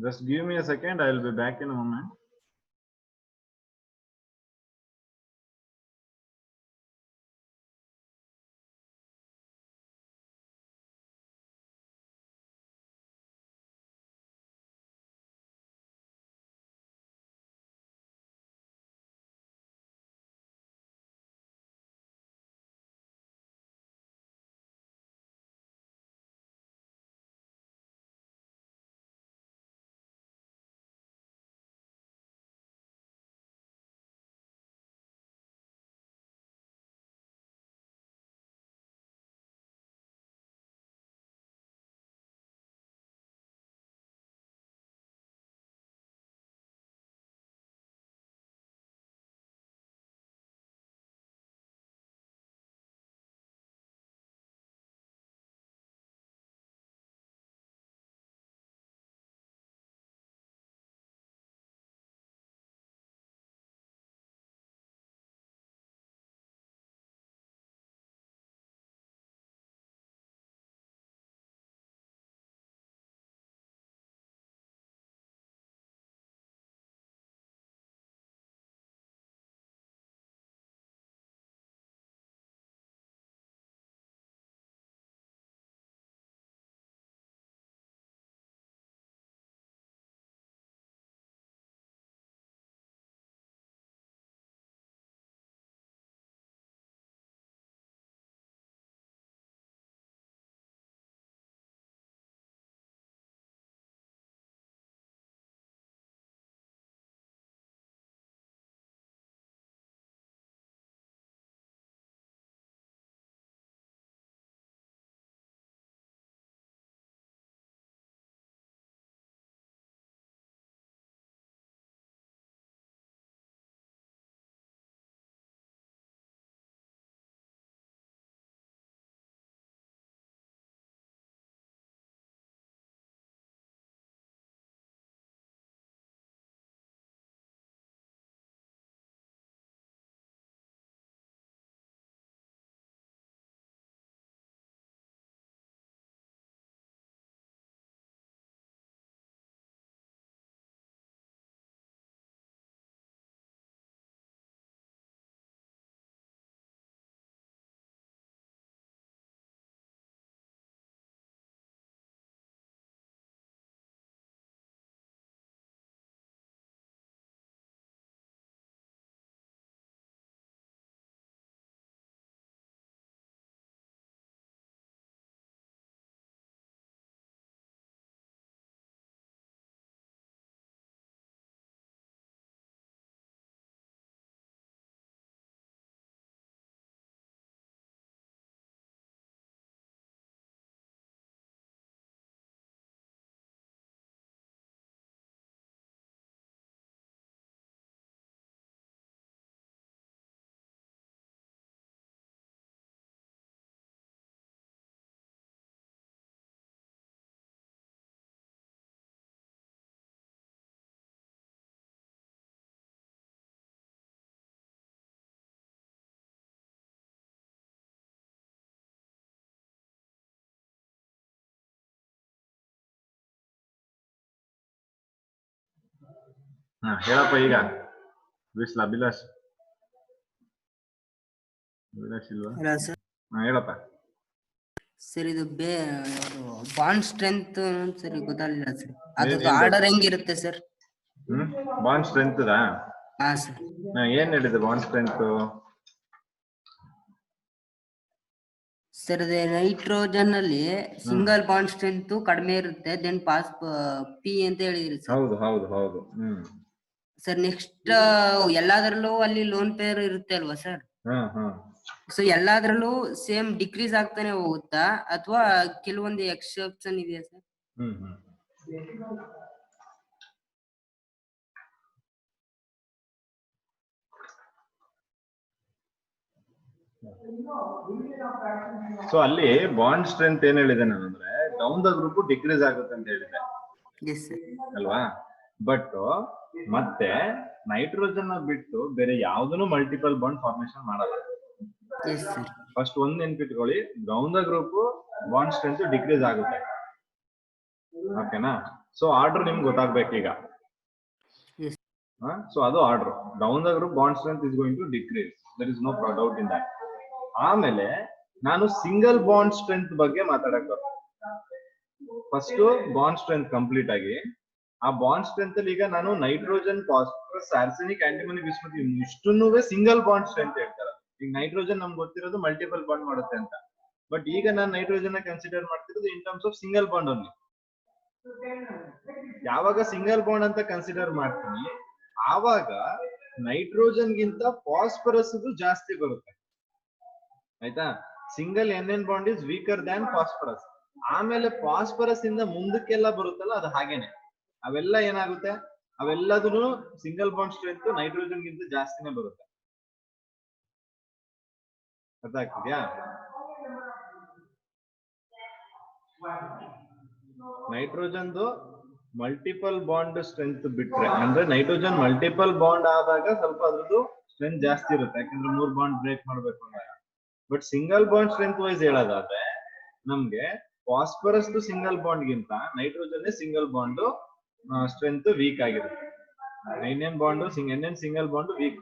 Just give me a second, I will be back in a moment. ಹೇಳಪ್ಪ ಈಗ ಅಭಿಲಾಷ್ ಇಲ್ವಾ? Hello sir. ಹೇಳಪ್ಪ. ಸರ್ ಇದು ಬಾಂಡ್ ಸ್ಟ್ರೆಂತ್ ಸರ್ ಗೊತ್ತಾಗಲಿಲ್ಲ ಸರ್. ಅದು ಏನ್ ಆರ್ಡರ್ ಹೆಂಗಿರುತ್ತೆ ಸರ್? ಬಾಂಡ್ ಸ್ಟ್ರೆಂತ್ ಹಾ ಸರ್. ಏನ್ ಹೇಳಿದೆ ಬಾಂಡ್ ಸ್ಟ್ರೆಂತ್? ಸರ್ ಅದೇ ನೈಟ್ರೋಜನ್ ಅಲ್ಲಿ ಸಿಂಗಲ್ ಬಾಂಡ್ ಸ್ಟ್ರೆಂತ್ ಕಡಿಮೆ ಇರುತ್ತೆ, ದೆನ್ ಪಾಸ್ ಪಿ ಅಂತ ಹೇಳಿದ್ರಿ ಸರ್. ಹೌದು ಹೌದು ಹೌದು. ಸರ್ ನೆಕ್ಸ್ಟ್ ಎಲ್ಲಾದ್ರಲ್ಲೂ ಅಲ್ಲಿ ಲೋನ್ ಪೇರ್ ಇರುತ್ತೆ ಅಲ್ವಾ ಸರ್? ಸೊ ಎಲ್ಲಾದ್ರಲ್ಲೂ ಸೇಮ್ ಡಿಕ್ರೀಸ್ ಆಗ್ತಾನೆ ಹೋಗುತ್ತಾ ಅಥವಾ ಕೆಲವೊಂದು ಎಕ್ಸೆಪ್ಷನ್ ಇದೆಯಾ ಸರ್? ಸೊ ಅಲ್ಲಿ ಬಾಂಡ್ ಸ್ಟ್ರೆಂತ್ ಏನ್ ಹೇಳಿದೆ ನಾನು ಅಂದ್ರೆ ಡೌನ್ ದ ಗ್ರೂಪ್ ಡಿಕ್ರೀಸ್ ಆಗುತ್ತೆ ಅಂತ ಹೇಳಿದೆ ಅಲ್ವಾ? ಬಟ್ ಮತ್ತೆ ನೈಟ್ರೋಜನ್ ಬಿಟ್ಟು ಬೇರೆ ಯಾವ್ದನ್ನು ಮಲ್ಟಿಪಲ್ ಬಾಂಡ್ ಫಾರ್ಮೇಶನ್ ಮಾಡಲ್ಲ. ಫಸ್ಟ್ ಒಂದ್ ನೆನ್ಪಿಟ್ಕೊಳ್ಳಿ, down the group bond strength decrease ಆಗುತ್ತೆ. ಓಕೆನಾ? ಸೊ ಆರ್ಡರ್ ನಿಮ್ಗೆ ಗೊತ್ತಾಗ್ಬೇಕು ಈಗ. ಸೊ ಅದು order. Down the group bond strength is going to decrease, there is no doubt in that. ಆಮೇಲೆ ನಾನು ಸಿಂಗಲ್ ಬಾಂಡ್ ಸ್ಟ್ರೆಂತ್ ಬಗ್ಗೆ ಮಾತಾಡಕ್ ಬರ್ತೇನೆ. ಫಸ್ಟ್ ಬಾಂಡ್ ಸ್ಟ್ರೆಂತ್ ಕಂಪ್ಲೀಟ್ ಆಗಿ, ಆ ಬಾಂಡ್ ಸ್ಟ್ರೆಂತ್ ಅಲ್ಲಿ ಈಗ ನಾನು nitrogen, phosphorus, arsenic, antimony, bismuth ಇಷ್ಟನ್ನು ಸಿಂಗಲ್ ಬಾಂಡ್ ಸ್ಟ್ರೆಂತ್ ಹೇಳ್ತಾರೆ. ಈಗ ನೈಟ್ರೋಜನ್ ನಮ್ಗೆ ಗೊತ್ತಿರೋದು ಮಲ್ಟಿಪಲ್ ಬಾಂಡ್ ಮಾಡುತ್ತೆ ಅಂತ, ಬಟ್ ಈಗ ನಾನು ನೈಟ್ರೋಜನ್ ಕನ್ಸಿಡರ್ ಮಾಡ್ತಿರೋದು in terms of single bond only. ಯಾವಾಗ ಸಿಂಗಲ್ ಬಾಂಡ್ ಅಂತ ಕನ್ಸಿಡರ್ ಮಾಡ್ತೀನಿ ಆವಾಗ ನೈಟ್ರೋಜನ್ ಗಿಂತ ಫಾಸ್ಫರಸ್ ಜಾಸ್ತಿ ಬರುತ್ತೆ. ಆಯ್ತಾ? Single NN bond is weaker than phosphorus. ಆಮೇಲೆ ಫಾಸ್ಫರಸ್ ಇಂದ ಮುಂದಕ್ಕೆಲ್ಲ ಬರುತ್ತಲ್ಲ ಅದು ಹಾಗೇನೆ. ಅವೆಲ್ಲ ಏನಾಗುತ್ತೆ, ಅವೆಲ್ಲದೂ ಸಿಂಗಲ್ ಬಾಂಡ್ ಸ್ಟ್ರೆಂತ್ ನೈಟ್ರೋಜನ್ ಗಿಂತ ಜಾಸ್ತಿನೇ ಬರುತ್ತೆ. ಅರ್ಥ ಆಗ್ತಿದ್ಯಾ? ನೈಟ್ರೋಜನ್ದು ಮಲ್ಟಿಪಲ್ ಬಾಂಡ್ ಸ್ಟ್ರೆಂತ್ ಬಿಟ್ರೆ, ಅಂದ್ರೆ ನೈಟ್ರೋಜನ್ ಮಲ್ಟಿಪಲ್ ಬಾಂಡ್ ಆದಾಗ ಸ್ವಲ್ಪ ಅದ್ರದ್ದು ಸ್ಟ್ರೆಂತ್ ಜಾಸ್ತಿ ಇರುತ್ತೆ, ಯಾಕಂದ್ರೆ 3 ಬಾಂಡ್ ಬ್ರೇಕ್ ಮಾಡ್ಬೇಕು ಅಂದಾಗ. But single bond strength wise ಹೇಳೋದಾದ್ರೆ ನಮ್ಗೆ ಫಾಸ್ಫರಸ್ ಸಿಂಗಲ್ ಬಾಂಡ್ ಗಿಂತ nitrogen single bond strength weak ಆಗಿರುತ್ತೆ. NN bond NN single bond weak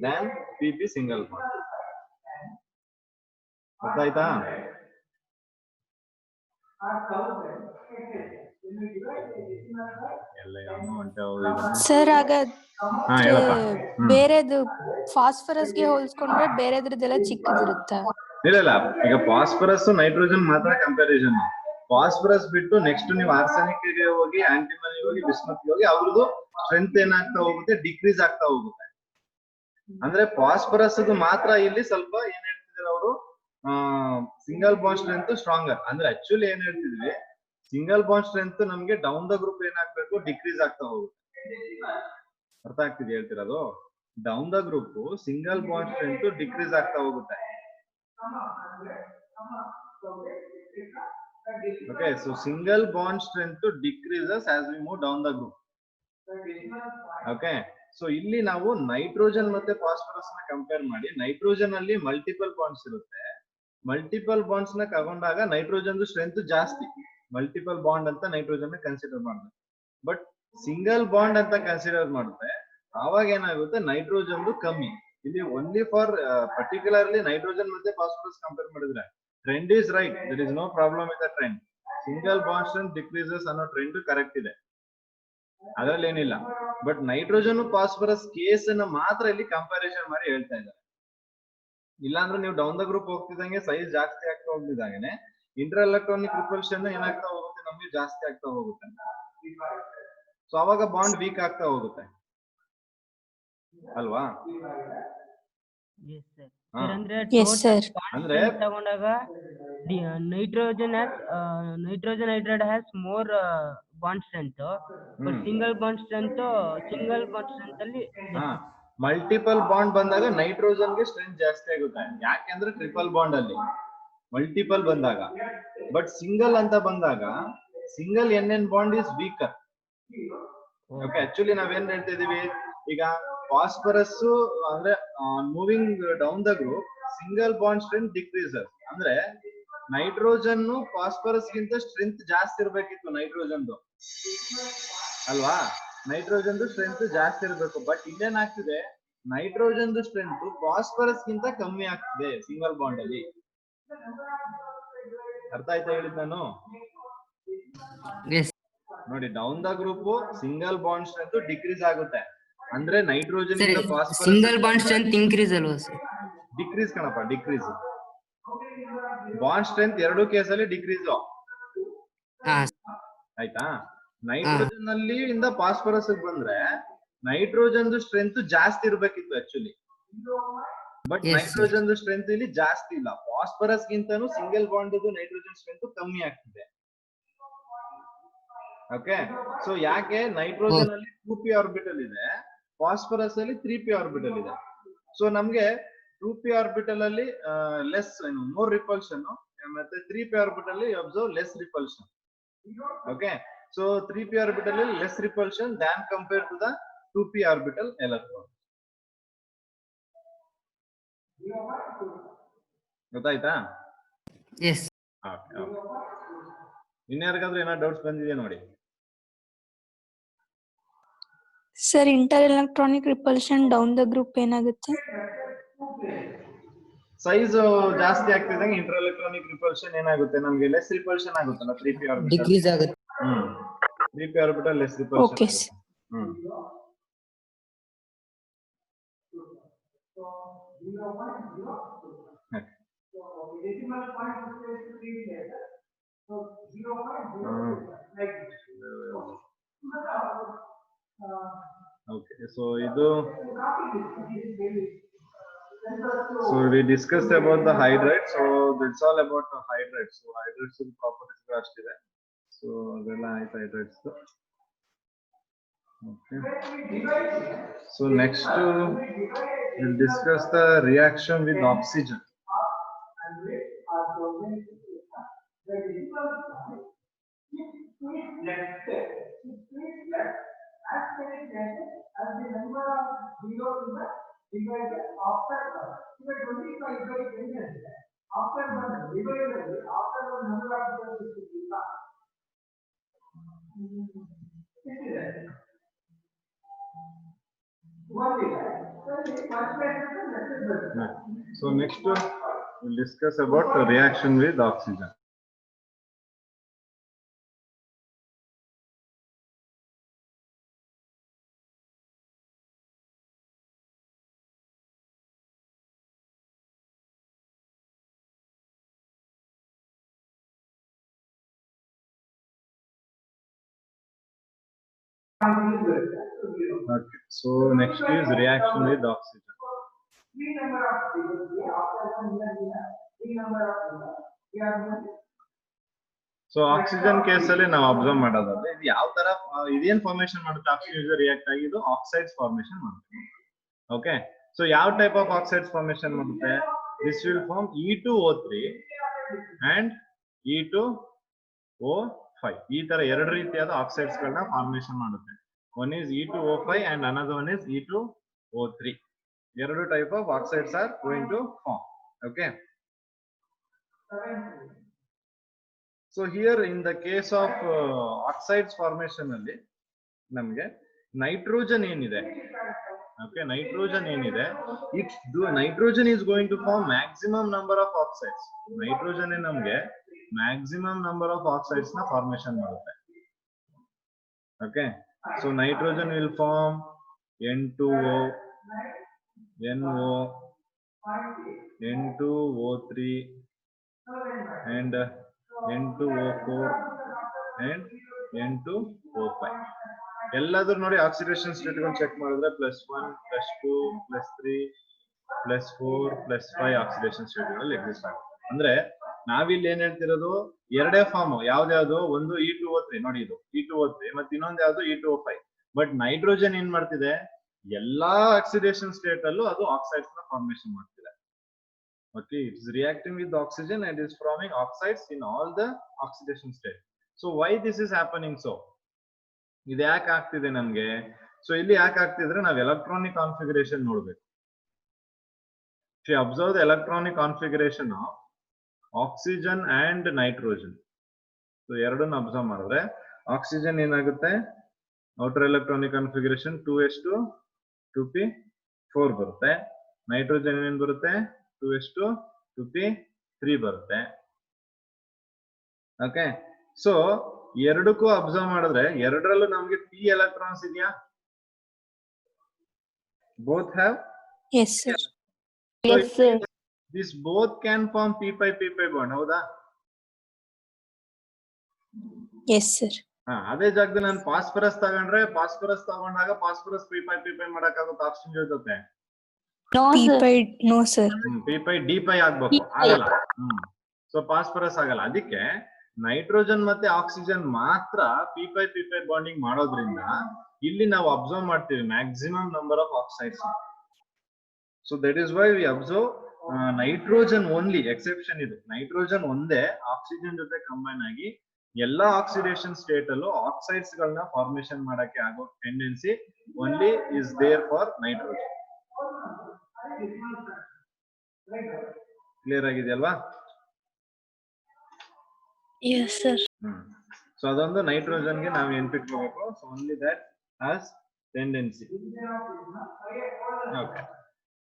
than PP single bond. ಗೊತ್ತಾಯ್ತಾ? ಸರ್ ಬೇರೆದು ಫಾಸ್ಫರಸ್ಗೆ ಹೋಲಿಸ್ಕೊಂಡ್ರೆ ಬೇರೆದ್ರದ್ದೆಲ್ಲ ಚಿಕ್ಕದಿರುತ್ತಾ? ಇಲ್ಲ, ಈಗ ಫಾಸ್ಫರಸ್ ನೈಟ್ರೋಜನ್ ಮಾತ್ರ ಕಂಪ್ಯಾರಿಸನ್. ಫಾಸ್ಫರಸ್ ಬಿಟ್ಟು ನೆಕ್ಸ್ಟ್ ನೀವು ಆರ್ಸೆನಿಕ್ ಗೆ ಹೋಗಿ, ಆಂಟಿಮನಿ ಹೋಗಿ, ಬಿಸ್ಮತ್ ಹೋಗಿ, ಅವ್ರದ್ದು ಸ್ಟ್ರೆಂತ್ ಏನಾಗ್ತಾ ಹೋಗುತ್ತೆ, ಡಿಕ್ರೀಸ್ ಆಗ್ತಾ ಹೋಗುತ್ತೆ. ಅಂದ್ರೆ ಫಾಸ್ಫರಸ್ ಮಾತ್ರ ಇಲ್ಲಿ ಸ್ವಲ್ಪ ಏನ್ ಹೇಳ್ತಿದ್ರು ಅವರು, ಸಿಂಗಲ್ ಬಾಂಡ್ ಸ್ಟ್ರೆಂತ್ ಸ್ಟ್ರಾಂಗರ್. ಅಂದ್ರೆ ಆಕ್ಚುಲಿ ಏನ್ ಹೇಳ್ತಿದ್ವಿ, ಸಿಂಗಲ್ ಬಾಂಡ್ ಸ್ಟ್ರೆಂತ್ ನಮ್ಗೆ ಡೌನ್ ದ ಗ್ರೂಪ್ ಏನಾಗ್ಬೇಕು, ಡಿಕ್ರೀಸ್ ಆಗ್ತಾ ಹೋಗುತ್ತೆ. ಅರ್ಥ ಆಗ್ತಿದೆ ಹೇಳ್ತಿರೋದು? Down the group single bond strength decrease ಆಗ್ತಾ ಹೋಗುತ್ತೆ. Okay, so single bond strength decreases as we move down the group. Okay, so ಇಲ್ಲಿ ನಾವು ನೈಟ್ರೋಜನ್ ಮತ್ತೆ ಫಾಸ್ಫರಸ್ ನ ಕಂಪೇರ್ ಮಾಡಿ, ನೈಟ್ರೋಜನ್ ಅಲ್ಲಿ ಮಲ್ಟಿಪಲ್ ಬಾಂಡ್ಸ್ ಇರುತ್ತೆ. ಮಲ್ಟಿಪಲ್ ಬಾಂಡ್ಸ್ ನ ತಗೊಂಡಾಗ ನೈಟ್ರೋಜನ್ ಸ್ಟ್ರೆಂತ್ ಜಾಸ್ತಿ, ಮಲ್ಟಿಪಲ್ ಬಾಂಡ್ ಅಂತ ನೈಟ್ರೋಜನ್ ಕನ್ಸಿಡರ್ ಮಾಡಿದ್ರೆ. ಬಟ್ ಸಿಂಗಲ್ ಬಾಂಡ್ ಅಂತ ಕನ್ಸಿಡರ್ ಮಾಡಿದ್ರೆ ಆವಾಗ ಏನಾಗುತ್ತೆ, ನೈಟ್ರೋಜನ್ ಕಮ್ಮಿ. ಇಲ್ಲಿ ಓನ್ಲಿ ಫಾರ್ ಪರ್ಟಿಕ್ಯುಲರ್ಲಿ ನೈಟ್ರೋಜನ್ ಮತ್ತೆ ಫಾಸ್ಫರಸ್ ಕಂಪೇರ್ ಮಾಡಿದ್ರೆ trend is right, there is no problem with the trend. Single bond strength decreases ಅನ್ನೋ ಟ್ರೆಂಡ್ ಕರೆಕ್ಟ್ ಇದೆ, ಅದ್ರಲ್ಲಿ ಏನಿಲ್ಲ. ಬಟ್ ನೈಟ್ರೋಜನ್ ಫಾಸ್ಫರಸ್ ಕೇಸ್ ಅನ್ನ ಮಾತ್ರ ಇಲ್ಲಿ ಕಂಪ್ಯಾರಿಸನ್ ಮಾಡಿ ಹೇಳ್ತಾ ಇದ್ದಾರೆ. ಇಲ್ಲಾಂದ್ರೆ ನೀವು ಡೌನ್ ದ ಗ್ರೂಪ್ ಹೋಗ್ತಿದ್ದಂಗೆ ಸೈಜ್ ಜಾಸ್ತಿ ಆಗ್ತಾ ಹೋಗ್ತಿದ್ದಂಗೆ ಇಂಟರ್ ಎಲೆಕ್ಟ್ರಾನಿಕ್ ರಿಪಲ್ಷನ್ ಏನಾಗ್ತಾ ಹೋಗುತ್ತೆ, ನಮ್ಗೆ ಜಾಸ್ತಿ ಆಗ್ತಾ ಹೋಗುತ್ತೆ. ಸೊ ಅವಾಗ ಬಾಂಡ್ ವೀಕ್ ಆಗ್ತಾ ಹೋಗುತ್ತೆ ಅಲ್ವಾ? ಅಂದ್ರೆ ತಗೊಂಡಾಗ nitrogen hydride has more bond strength, but single bond strength ಅಲ್ಲಿ ಮಲ್ಟಿಪಲ್ ಬಾಂಡ್ ಬಂದಾಗ ನೈಟ್ರೋಜನ್ ಗೆ ಸ್ಟ್ರೆಂತ್ ಜಾಸ್ತಿ ಆಗುತ್ತೆ. ಯಾಕೆಂದ್ರೆ ಟ್ರಿಪಲ್ ಬಾಂಡ್ ಅಲ್ಲಿ ಮಲ್ಟಿಪಲ್ ಬಂದಾಗ. ಬಟ್ ಸಿಂಗಲ್ ಅಂತ ಬಂದಾಗ single NN bond is weaker. Okay, actually ನಾವೇನ್ ಹೇಳ್ತಾ ಇದೀವಿ ಈಗ, ಫಾಸ್ಫರಸ್ ಅಂದ್ರೆ moving down the group single bond strength decreases. ಅಂದ್ರೆ ನೈಟ್ರೋಜನ್ ಫಾಸ್ಫರಸ್ ಗಿಂತ ಸ್ಟ್ರೆಂತ್ ಜಾಸ್ತಿ ಇರ್ಬೇಕಿತ್ತು ನೈಟ್ರೋಜನ್ ಅಲ್ವಾ? ನೈಟ್ರೋಜನ್ ಸ್ಟ್ರೆಂತ್ ಜಾಸ್ತಿ ಇರಬೇಕು. ಬಟ್ ಇಲ್ಲೇನಾಗ್ತಿದೆ, ನೈಟ್ರೋಜನ್ ಸ್ಟ್ರೆಂತ್ ಫಾಸ್ಫರಸ್ ಗಿಂತ ಕಮ್ಮಿ ಆಗ್ತಿದೆ ಸಿಂಗಲ್ ಬಾಂಡ್ ಅಲ್ಲಿ. ಅರ್ಥ ಆಯ್ತಾ ಹೇಳಿದ್ ನಾನು? ನೋಡಿ, down the group single bond strength decrease ಆಗುತ್ತೆ. ಅಂದ್ರೆ ನೈಟ್ರೋಜನ್ ಇಂದ phosphorus single bond strength increase ಅಲ್ವಾ ಸರ್? ಡಿಕ್ರೀಸ್ ಕಣಪ್ಪ, ಡಿಕ್ರೀಸ್. ಬಾಂಡ್ ಸ್ಟ್ರೆಂತ್ ಎರಡು ಕೇಸಲ್ಲಿ ಡಿಕ್ರೀಸ್ ಆಯ್ತಾ. ನೈಟ್ರೋಜನ್ ಅಲ್ಲಿ ಇಂದ ಫಾಸ್ಫರಸ್ ಬಂದ್ರೆ ನೈಟ್ರೋಜನ್ ಸ್ಟ್ರೆಂತ್ ಜಾಸ್ತಿ ಇರ್ಬೇಕಿತ್ತು ಆಕ್ಚುಲಿ. ಬಟ್ ನೈಟ್ರೋಜನ್ ಸ್ಟ್ರೆಂತ್ ಇಲ್ಲಿ ಜಾಸ್ತಿ ಇಲ್ಲ. ಫಾಸ್ಫರಸ್ ಗಿಂತನೂ ಸಿಂಗಲ್ ಬಾಂಡ್ ನೈಟ್ರೋಜನ್ ಸ್ಟ್ರೆಂತ್ ಕಮ್ಮಿ ಆಗ್ತಿದೆ. ಓಕೆ, ಸೊ ಯಾಕೆ ನೈಟ್ರೋಜನ್ ಅಲ್ಲಿ 2p ಆರ್ಬಿಟಲ್ ಇದೆ, ಫಾಸ್ಫರಸ್ ಅಲ್ಲಿ 3p ಆರ್ಬಿಟಲ್ ಇದೆ. ಸೊ ನಮ್ಗೆ 2p ಆರ್ಬಿಟಲ್ ಅಲ್ಲಿ ಲೆಸ್ ಮೋರ್ ರಿಪಲ್ಷನ್, ಮತ್ತೆ 3p ಆರ್ಬಿಟಲ್ ಅಲ್ಲಿ observe less repulsion. Okay, so 3p orbital is less repulsion than compared to the 2p orbital electron. ಗೊತ್ತಾಯ್ತಾ? S. ಇನ್ಯಾರಿಗಾದ್ರೂ ಏನಾದ್ರು doubts ಬಂದಿದೆ ನೋಡಿ. Sir, inter electronic repulsion down the group ಏನಾಗುತ್ತೆ? Size ಜಾಸ್ತಿ ಆಗ್ತಿದ್ದಂಗೆ inter electronic repulsion ಏನಾಗುತ್ತೆ, ನಮ್ಗೆ less repulsion ಆಗುತ್ತಲ್ಲ 3p orbital. Decrease ಆಗುತ್ತೆ. 3p orbital less repulsion. Okay. Okay, so we discussed about the hydrides. So that's all about the hydrides. So hydrides properties ಅಷ್ಟಿದೆ. So ಅದೆಲ್ಲ ಆಯ್ತು hydrides. Okay, so next we'll discuss the reaction with oxygen. So next we'll discuss about the reaction with oxygen. Okay, so next is reaction with oxygen. So oxygen case ಅಲ್ಲಿ ನಾವು observe ಮಾಡೋದಾದ್ರೆ ಇದು ಯಾವ ತರ ಇದೇನ್ formation ಮಾಡುತ್ತೆ, oxygen react ಆಗಿ ಇದು ಆಕ್ಸೈಡ್ಸ್ ಫಾರ್ಮೇಶನ್ ಮಾಡುತ್ತೆ. ಓಕೆ, ಸೊ ಯಾವ ಟೈಪ್ ಆಫ್ ಆಕ್ಸೈಡ್ಸ್ ಫಾರ್ಮೇಶನ್ ಮಾಡುತ್ತೆ? This will form E2O3 and E2O5. ಈ ತರ ಎರಡು ರೀತಿಯಾದ ಆಕ್ಸೈಡ್ಸ್ ಗಳನ್ನ ಫಾರ್ಮೇಶನ್ ಮಾಡುತ್ತೆ. One is E2O5 and another one is E2O3. ಎರಡು type of oxides are going to form. Okay, so here in the case of oxides formation ಅಲ್ಲಿ ನಮಗೆ nitrogen ಏನಿದೆ, okay, ನೈಟ್ರೋಜನ್ ಏನಿದೆ, nitrogen is going to form maximum number of oxides. Nitrogen ನಮಗೆ maximum number of oxides ನ formation ಮಾಡುತ್ತೆ. okay, so nitrogen will form N2O, NO, N2O3 and N2O4 and N2O5. ಎಲ್ಲಾದ್ರೂ ನೋಡಿ oxidation state ಗಳು check ಮಾಡಿದ್ರೆ +1 +2 +3 +4 +5 oxidation state ಗಳಲ್ಲಿ exist ಆಗುತ್ತೆ. ಅಂದ್ರೆ ನಾವಿಲ್ಲಿ ಏನ್ ಹೇಳ್ತಿರೋದು, ಎರಡೇ ಫಾರ್ಮ್. ಯಾವ್ದ್ಯಾವ್ದು? ಒಂದು E2O3 ನೋಡಿ, ಇದು E2O3 ಮತ್ತೆ ಇನ್ನೊಂದು ಯಾವ್ದು E2O5. ಬಟ್ ನೈಟ್ರೋಜನ್ ಏನ್ ಮಾಡ್ತಿದೆ, ಎಲ್ಲಾ ಆಕ್ಸಿಡೇಷನ್ ಸ್ಟೇಟ್ ಅಲ್ಲೂ ಅದು ಆಕ್ಸೈಡ್ಸ್ ನ ಫಾರ್ಮೇಶನ್ ಮಾಡ್ತಿದೆ. Okay, it is reacting with oxygen and is forming oxides in all the oxidation state. So why this is happening? So ಇದು ಯಾಕೆ ಆಗ್ತಿದೆ ನಮ್ಗೆ? ಸೊ ಇಲ್ಲಿ ಯಾಕೆ ಆಗ್ತಿದ್ರೆ ನಾವು ಎಲೆಕ್ಟ್ರಾನಿಕ್ ಕಾನ್ಫಿಗರೇಷನ್ ನೋಡ್ಬೇಕು. If you observe the electronic configuration of oxygen and nitrogen, so ಎರಡನ್ನ ಅಬ್ಸರ್ವ್ ಮಾಡಿದ್ರೆ ಆಕ್ಸಿಜನ್ ಏನಾಗುತ್ತೆ, outer electronic configuration 2s2 2p4 ಬರುತ್ತೆ. ನೈಟ್ರೋಜನ್ ಏನ್ ಬರುತ್ತೆ 2s2 2p3 ಬರುತ್ತೆ. ಓಕೆ, ಸೊ ಎರಡಕ್ಕೂ ಅಬ್ಸರ್ವ್ ಮಾಡಿದ್ರೆ ಎರಡರಲ್ಲೂ ನಮ್ಗೆ p ಎಲೆಕ್ಟ್ರಾನ್ಸ್ ಇದೆಯಾ? both have Yes, sir. Yes, sir. this both can form p5 bond, ಹೌದಾ? Yes, sir. ಅದೇ ಜಾಗದಲ್ಲಿ ನಾನು ಫಾಸ್ಫರಸ್ ತಗೊಂಡ್ರೆ ತಗೊಂಡಾಗ ಫಾಸ್ಫರಸ್ p5 ಮಾಡಕ್ಕಾಗುತ್ತೆ ಆಕ್ಸಿಜನ್ ಜೊತೆ? No, sir. P5, no, sir. p5 d5 ಆಗ್ಬೇಕು, ಆಗಲ್ಲ. ಸೊ ಫಾಸ್ಫರಸ್ ಆಗಲ್ಲ. ಅದಕ್ಕೆ ನೈಟ್ರೋಜನ್ ಮತ್ತೆ ಆಕ್ಸಿಜನ್ ಮಾತ್ರ p5 ಬಾಂಡಿಂಗ್ ಮಾಡೋದ್ರಿಂದ ಇಲ್ಲಿ ನಾವು ಅಬ್ಸರ್ವ್ ಮಾಡ್ತೀವಿ maximum number of oxides. So that is why we observe nitrogen only. Exception ಇದು, ನೈಟ್ರೋಜನ್ ಒಂದೇ ಆಕ್ಸಿಜನ್ ಜೊತೆ ಕಂಬೈನ್ ಆಗಿ ಎಲ್ಲಾ ಆಕ್ಸಿಡೇಷನ್ ಸ್ಟೇಟ್ ಅಲ್ಲೂ ಆಕ್ಸೈಡ್ಸ್ ಗಳನ್ನ ಫಾರ್ಮೇಶನ್ ಮಾಡಕ್ಕೆ ಆಗೋ tendency only is there for nitrogen. Clear ಆಗಿದೆಯಲ್ವಾ? Yes, sir. ಸೊ ಅದೊಂದು ನೈಟ್ರೋಜನ್ಗೆ ನಾವು ನೆನ್ಪಿಟ್ಕೋಬೇಕು. So only that has tendency. Okay,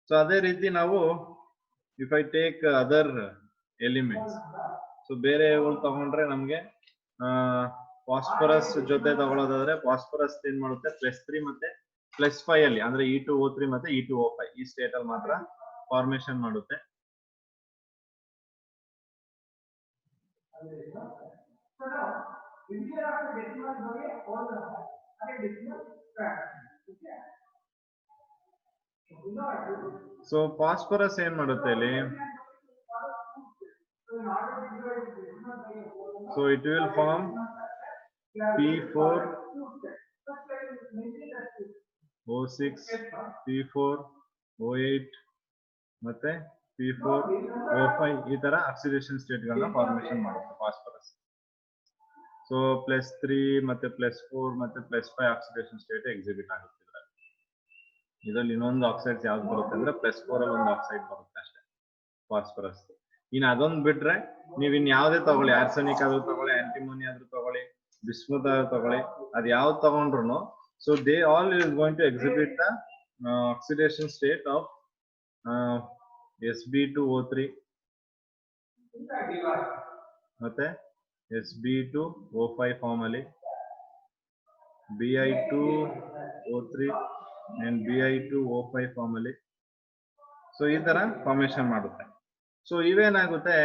so ಅದೇ ರೀತಿ ನಾವು if I take other elements, so ಬೇರೆ ತಗೊಂಡ್ರೆ ನಮ್ಗೆ ಫಾಸ್ಫರಸ್ ಜೊತೆ ತಗೊಳ್ಳೋದಾದ್ರೆ ಫಾಸ್ಫರಸ್ ಏನ್ ಮಾಡುತ್ತೆ +3 ಮತ್ತೆ +5 ಅಲ್ಲಿ, ಅಂದ್ರೆ E2O3 ಮತ್ತೆ E2O5 ಈ ಸ್ಟೇಟ್ ಅಲ್ಲಿ ಮಾತ್ರ ಫಾರ್ಮೇಶನ್ ಮಾಡುತ್ತೆ. ಸೊ ಫಾಸ್ಫರಸ್ ಏನ್ ಮಾಡುತ್ತೆ ಇಲ್ಲಿ? So it will form P4O6 P4O8 ಮತ್ತೆ P4O5 ಈ ತರ ಆಕ್ಸಿಡೇಷನ್ ಸ್ಟೇಟ್ ಗಳನ್ನ ಫಾರ್ಮೇಶನ್ ಮಾಡುತ್ತೆ ಫಾಸ್ಫರಸ್. ಸೊ +3 ಮತ್ತೆ +4 ಮತ್ತೆ +5 ಆಕ್ಸಿಡೇಷನ್ ಸ್ಟೇಟ್ ಎಕ್ಸಿಬಿಟ್ ಆಗುತ್ತೆ. ಇದರಲ್ಲಿ ಇನ್ನೊಂದು ಆಕ್ಸೈಡ್ಸ್ ಯಾವ್ದು ಬರುತ್ತೆ ಅಂದ್ರೆ +4 ಅಲ್ಲಿ ಒಂದು ಆಕ್ಸೈಡ್ ಬರುತ್ತೆ ಅಷ್ಟೇ ಫಾಸ್ಫರಸ್. ಇನ್ನು ಅದೊಂದು ಬಿಟ್ರೆ ನೀವ್ ಇನ್ ಯಾವ್ದೇ ತಗೊಳ್ಳಿ, ಆರ್ಸೆನಿಕ್ ಆದ್ರೂ ತಗೊಳ್ಳಿ, ಆಂಟಿಮೋನಿ ಆದ್ರೂ ತಗೊಳ್ಳಿ, ಬಿಸ್ಮುತ್ ಆದ್ರೂ ತಗೊಳ್ಳಿ, ಅದ್ ಯಾವ್ದು ತಗೊಂಡ್ರು so they all is going to exhibit the oxidation state of Sb2O3 ಮತ್ತೆ Sb2O5 ಫಾರ್ಮ್ ಅಲ್ಲಿ, Bi2O3 and Bi2O5 ಫಾರ್ಮ್ ಅಲ್ಲಿ. ಸೊ ಈ ತರ ಫಾರ್ಮೇಶನ್ ಮಾಡುತ್ತೆ. ಸೊ ಇವೇನಾಗುತ್ತೆ,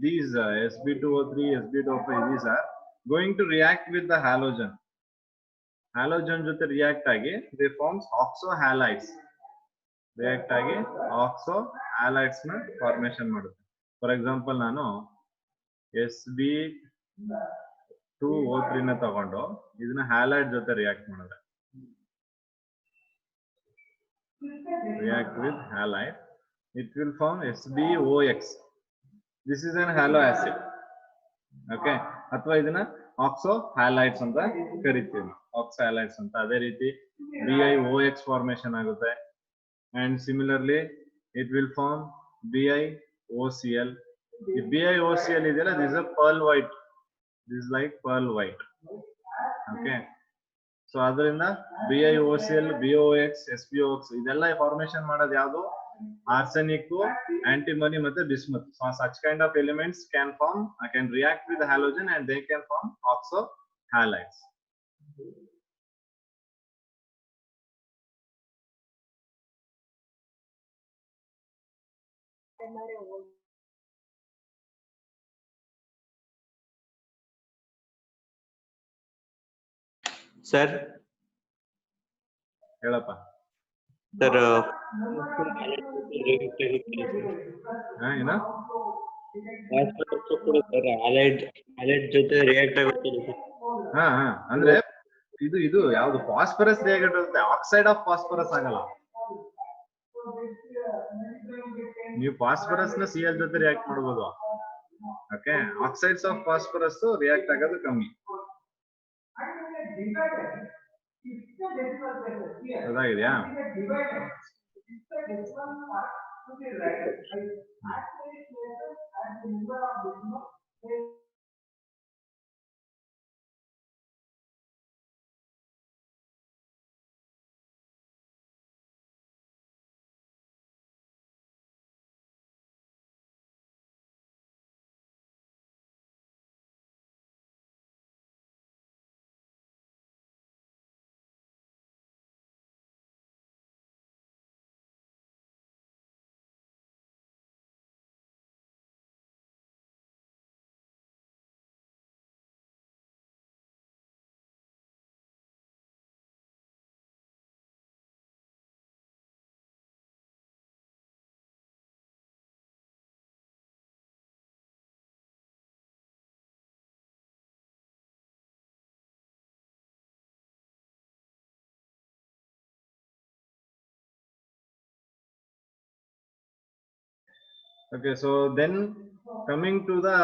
these Sb2O3 Sb2O5 these are going to react with the halogen. halogen ಜೊತೆ react ಆಗಿ they forms oxohalides. React ಆಗಿ oxohalides ನ ಫಾರ್ಮೇಶನ್ ಮಾಡುತ್ತೆ. ಫಾರ್ ಎಕ್ಸಾಂಪಲ್ ನಾನು Sb2O3 ನ ತಗೊಂಡು ಇದನ್ನ ಹ್ಯಾಲೈಡ್ ಜೊತೆ ರಿಯಾಕ್ಟ್ ಮಾಡಿದ್ರೆ, react with halide, it will form SbOX. This is an halo acid. Okay, ಅಥವಾ ಇದನ್ನ oxohalides ಅಂತ ಕರಿತೀವಿ, oxohalides ಅಂತ. ಅದೇ ರೀತಿ BiOX ಫಾರ್ಮೇಶನ್ ಆಗುತ್ತೆ. and similarly it will form BiOCl. ಈ BiOCl ಇದೆಯಲ್ಲ, this is a pearl white. This is like pearl white. Okay, so ಅದರಿಂದ BiOCl, BOX, SbOX ಇದೆಲ್ಲ ಫಾರ್ಮೇಶನ್ ಮಾಡೋದು ಯಾವುದು? ಆರ್ಸೆನಿಕ್, ಆಂಟಿಮನಿ ಮತ್ತೆ bismuth. So such kind of elements can react with the halogen and they can form oxohalides. Sir ಹೇಳಪ್ಪ. Sir ಏನ allied ಜೊತೆ react ಆಗುತ್ತೆ. ಅಂದ್ರೆ ಇದು ಯಾವ್ದು ಫಾಸ್ಫರಸ್ ರಿಯಾಕ್ಟ್ ಆಗುತ್ತೆ, ಆಕ್ಸೈಡ್ ಆಫ್ ಫಾಸ್ಫರಸ್ ಆಗಲ್ಲ. ನೀವು ಫಾಸ್ಫರಸ್ ನ Cl ಜೊತೆ ರಿಯಾಕ್ಟ್ ಮಾಡಬಹುದು. Okay, oxides of phosphorus react ಆಗೋದು ಕಮ್ಮಿ. ಅದಾಗಿದೆಯಾ? Okay, so then coming to the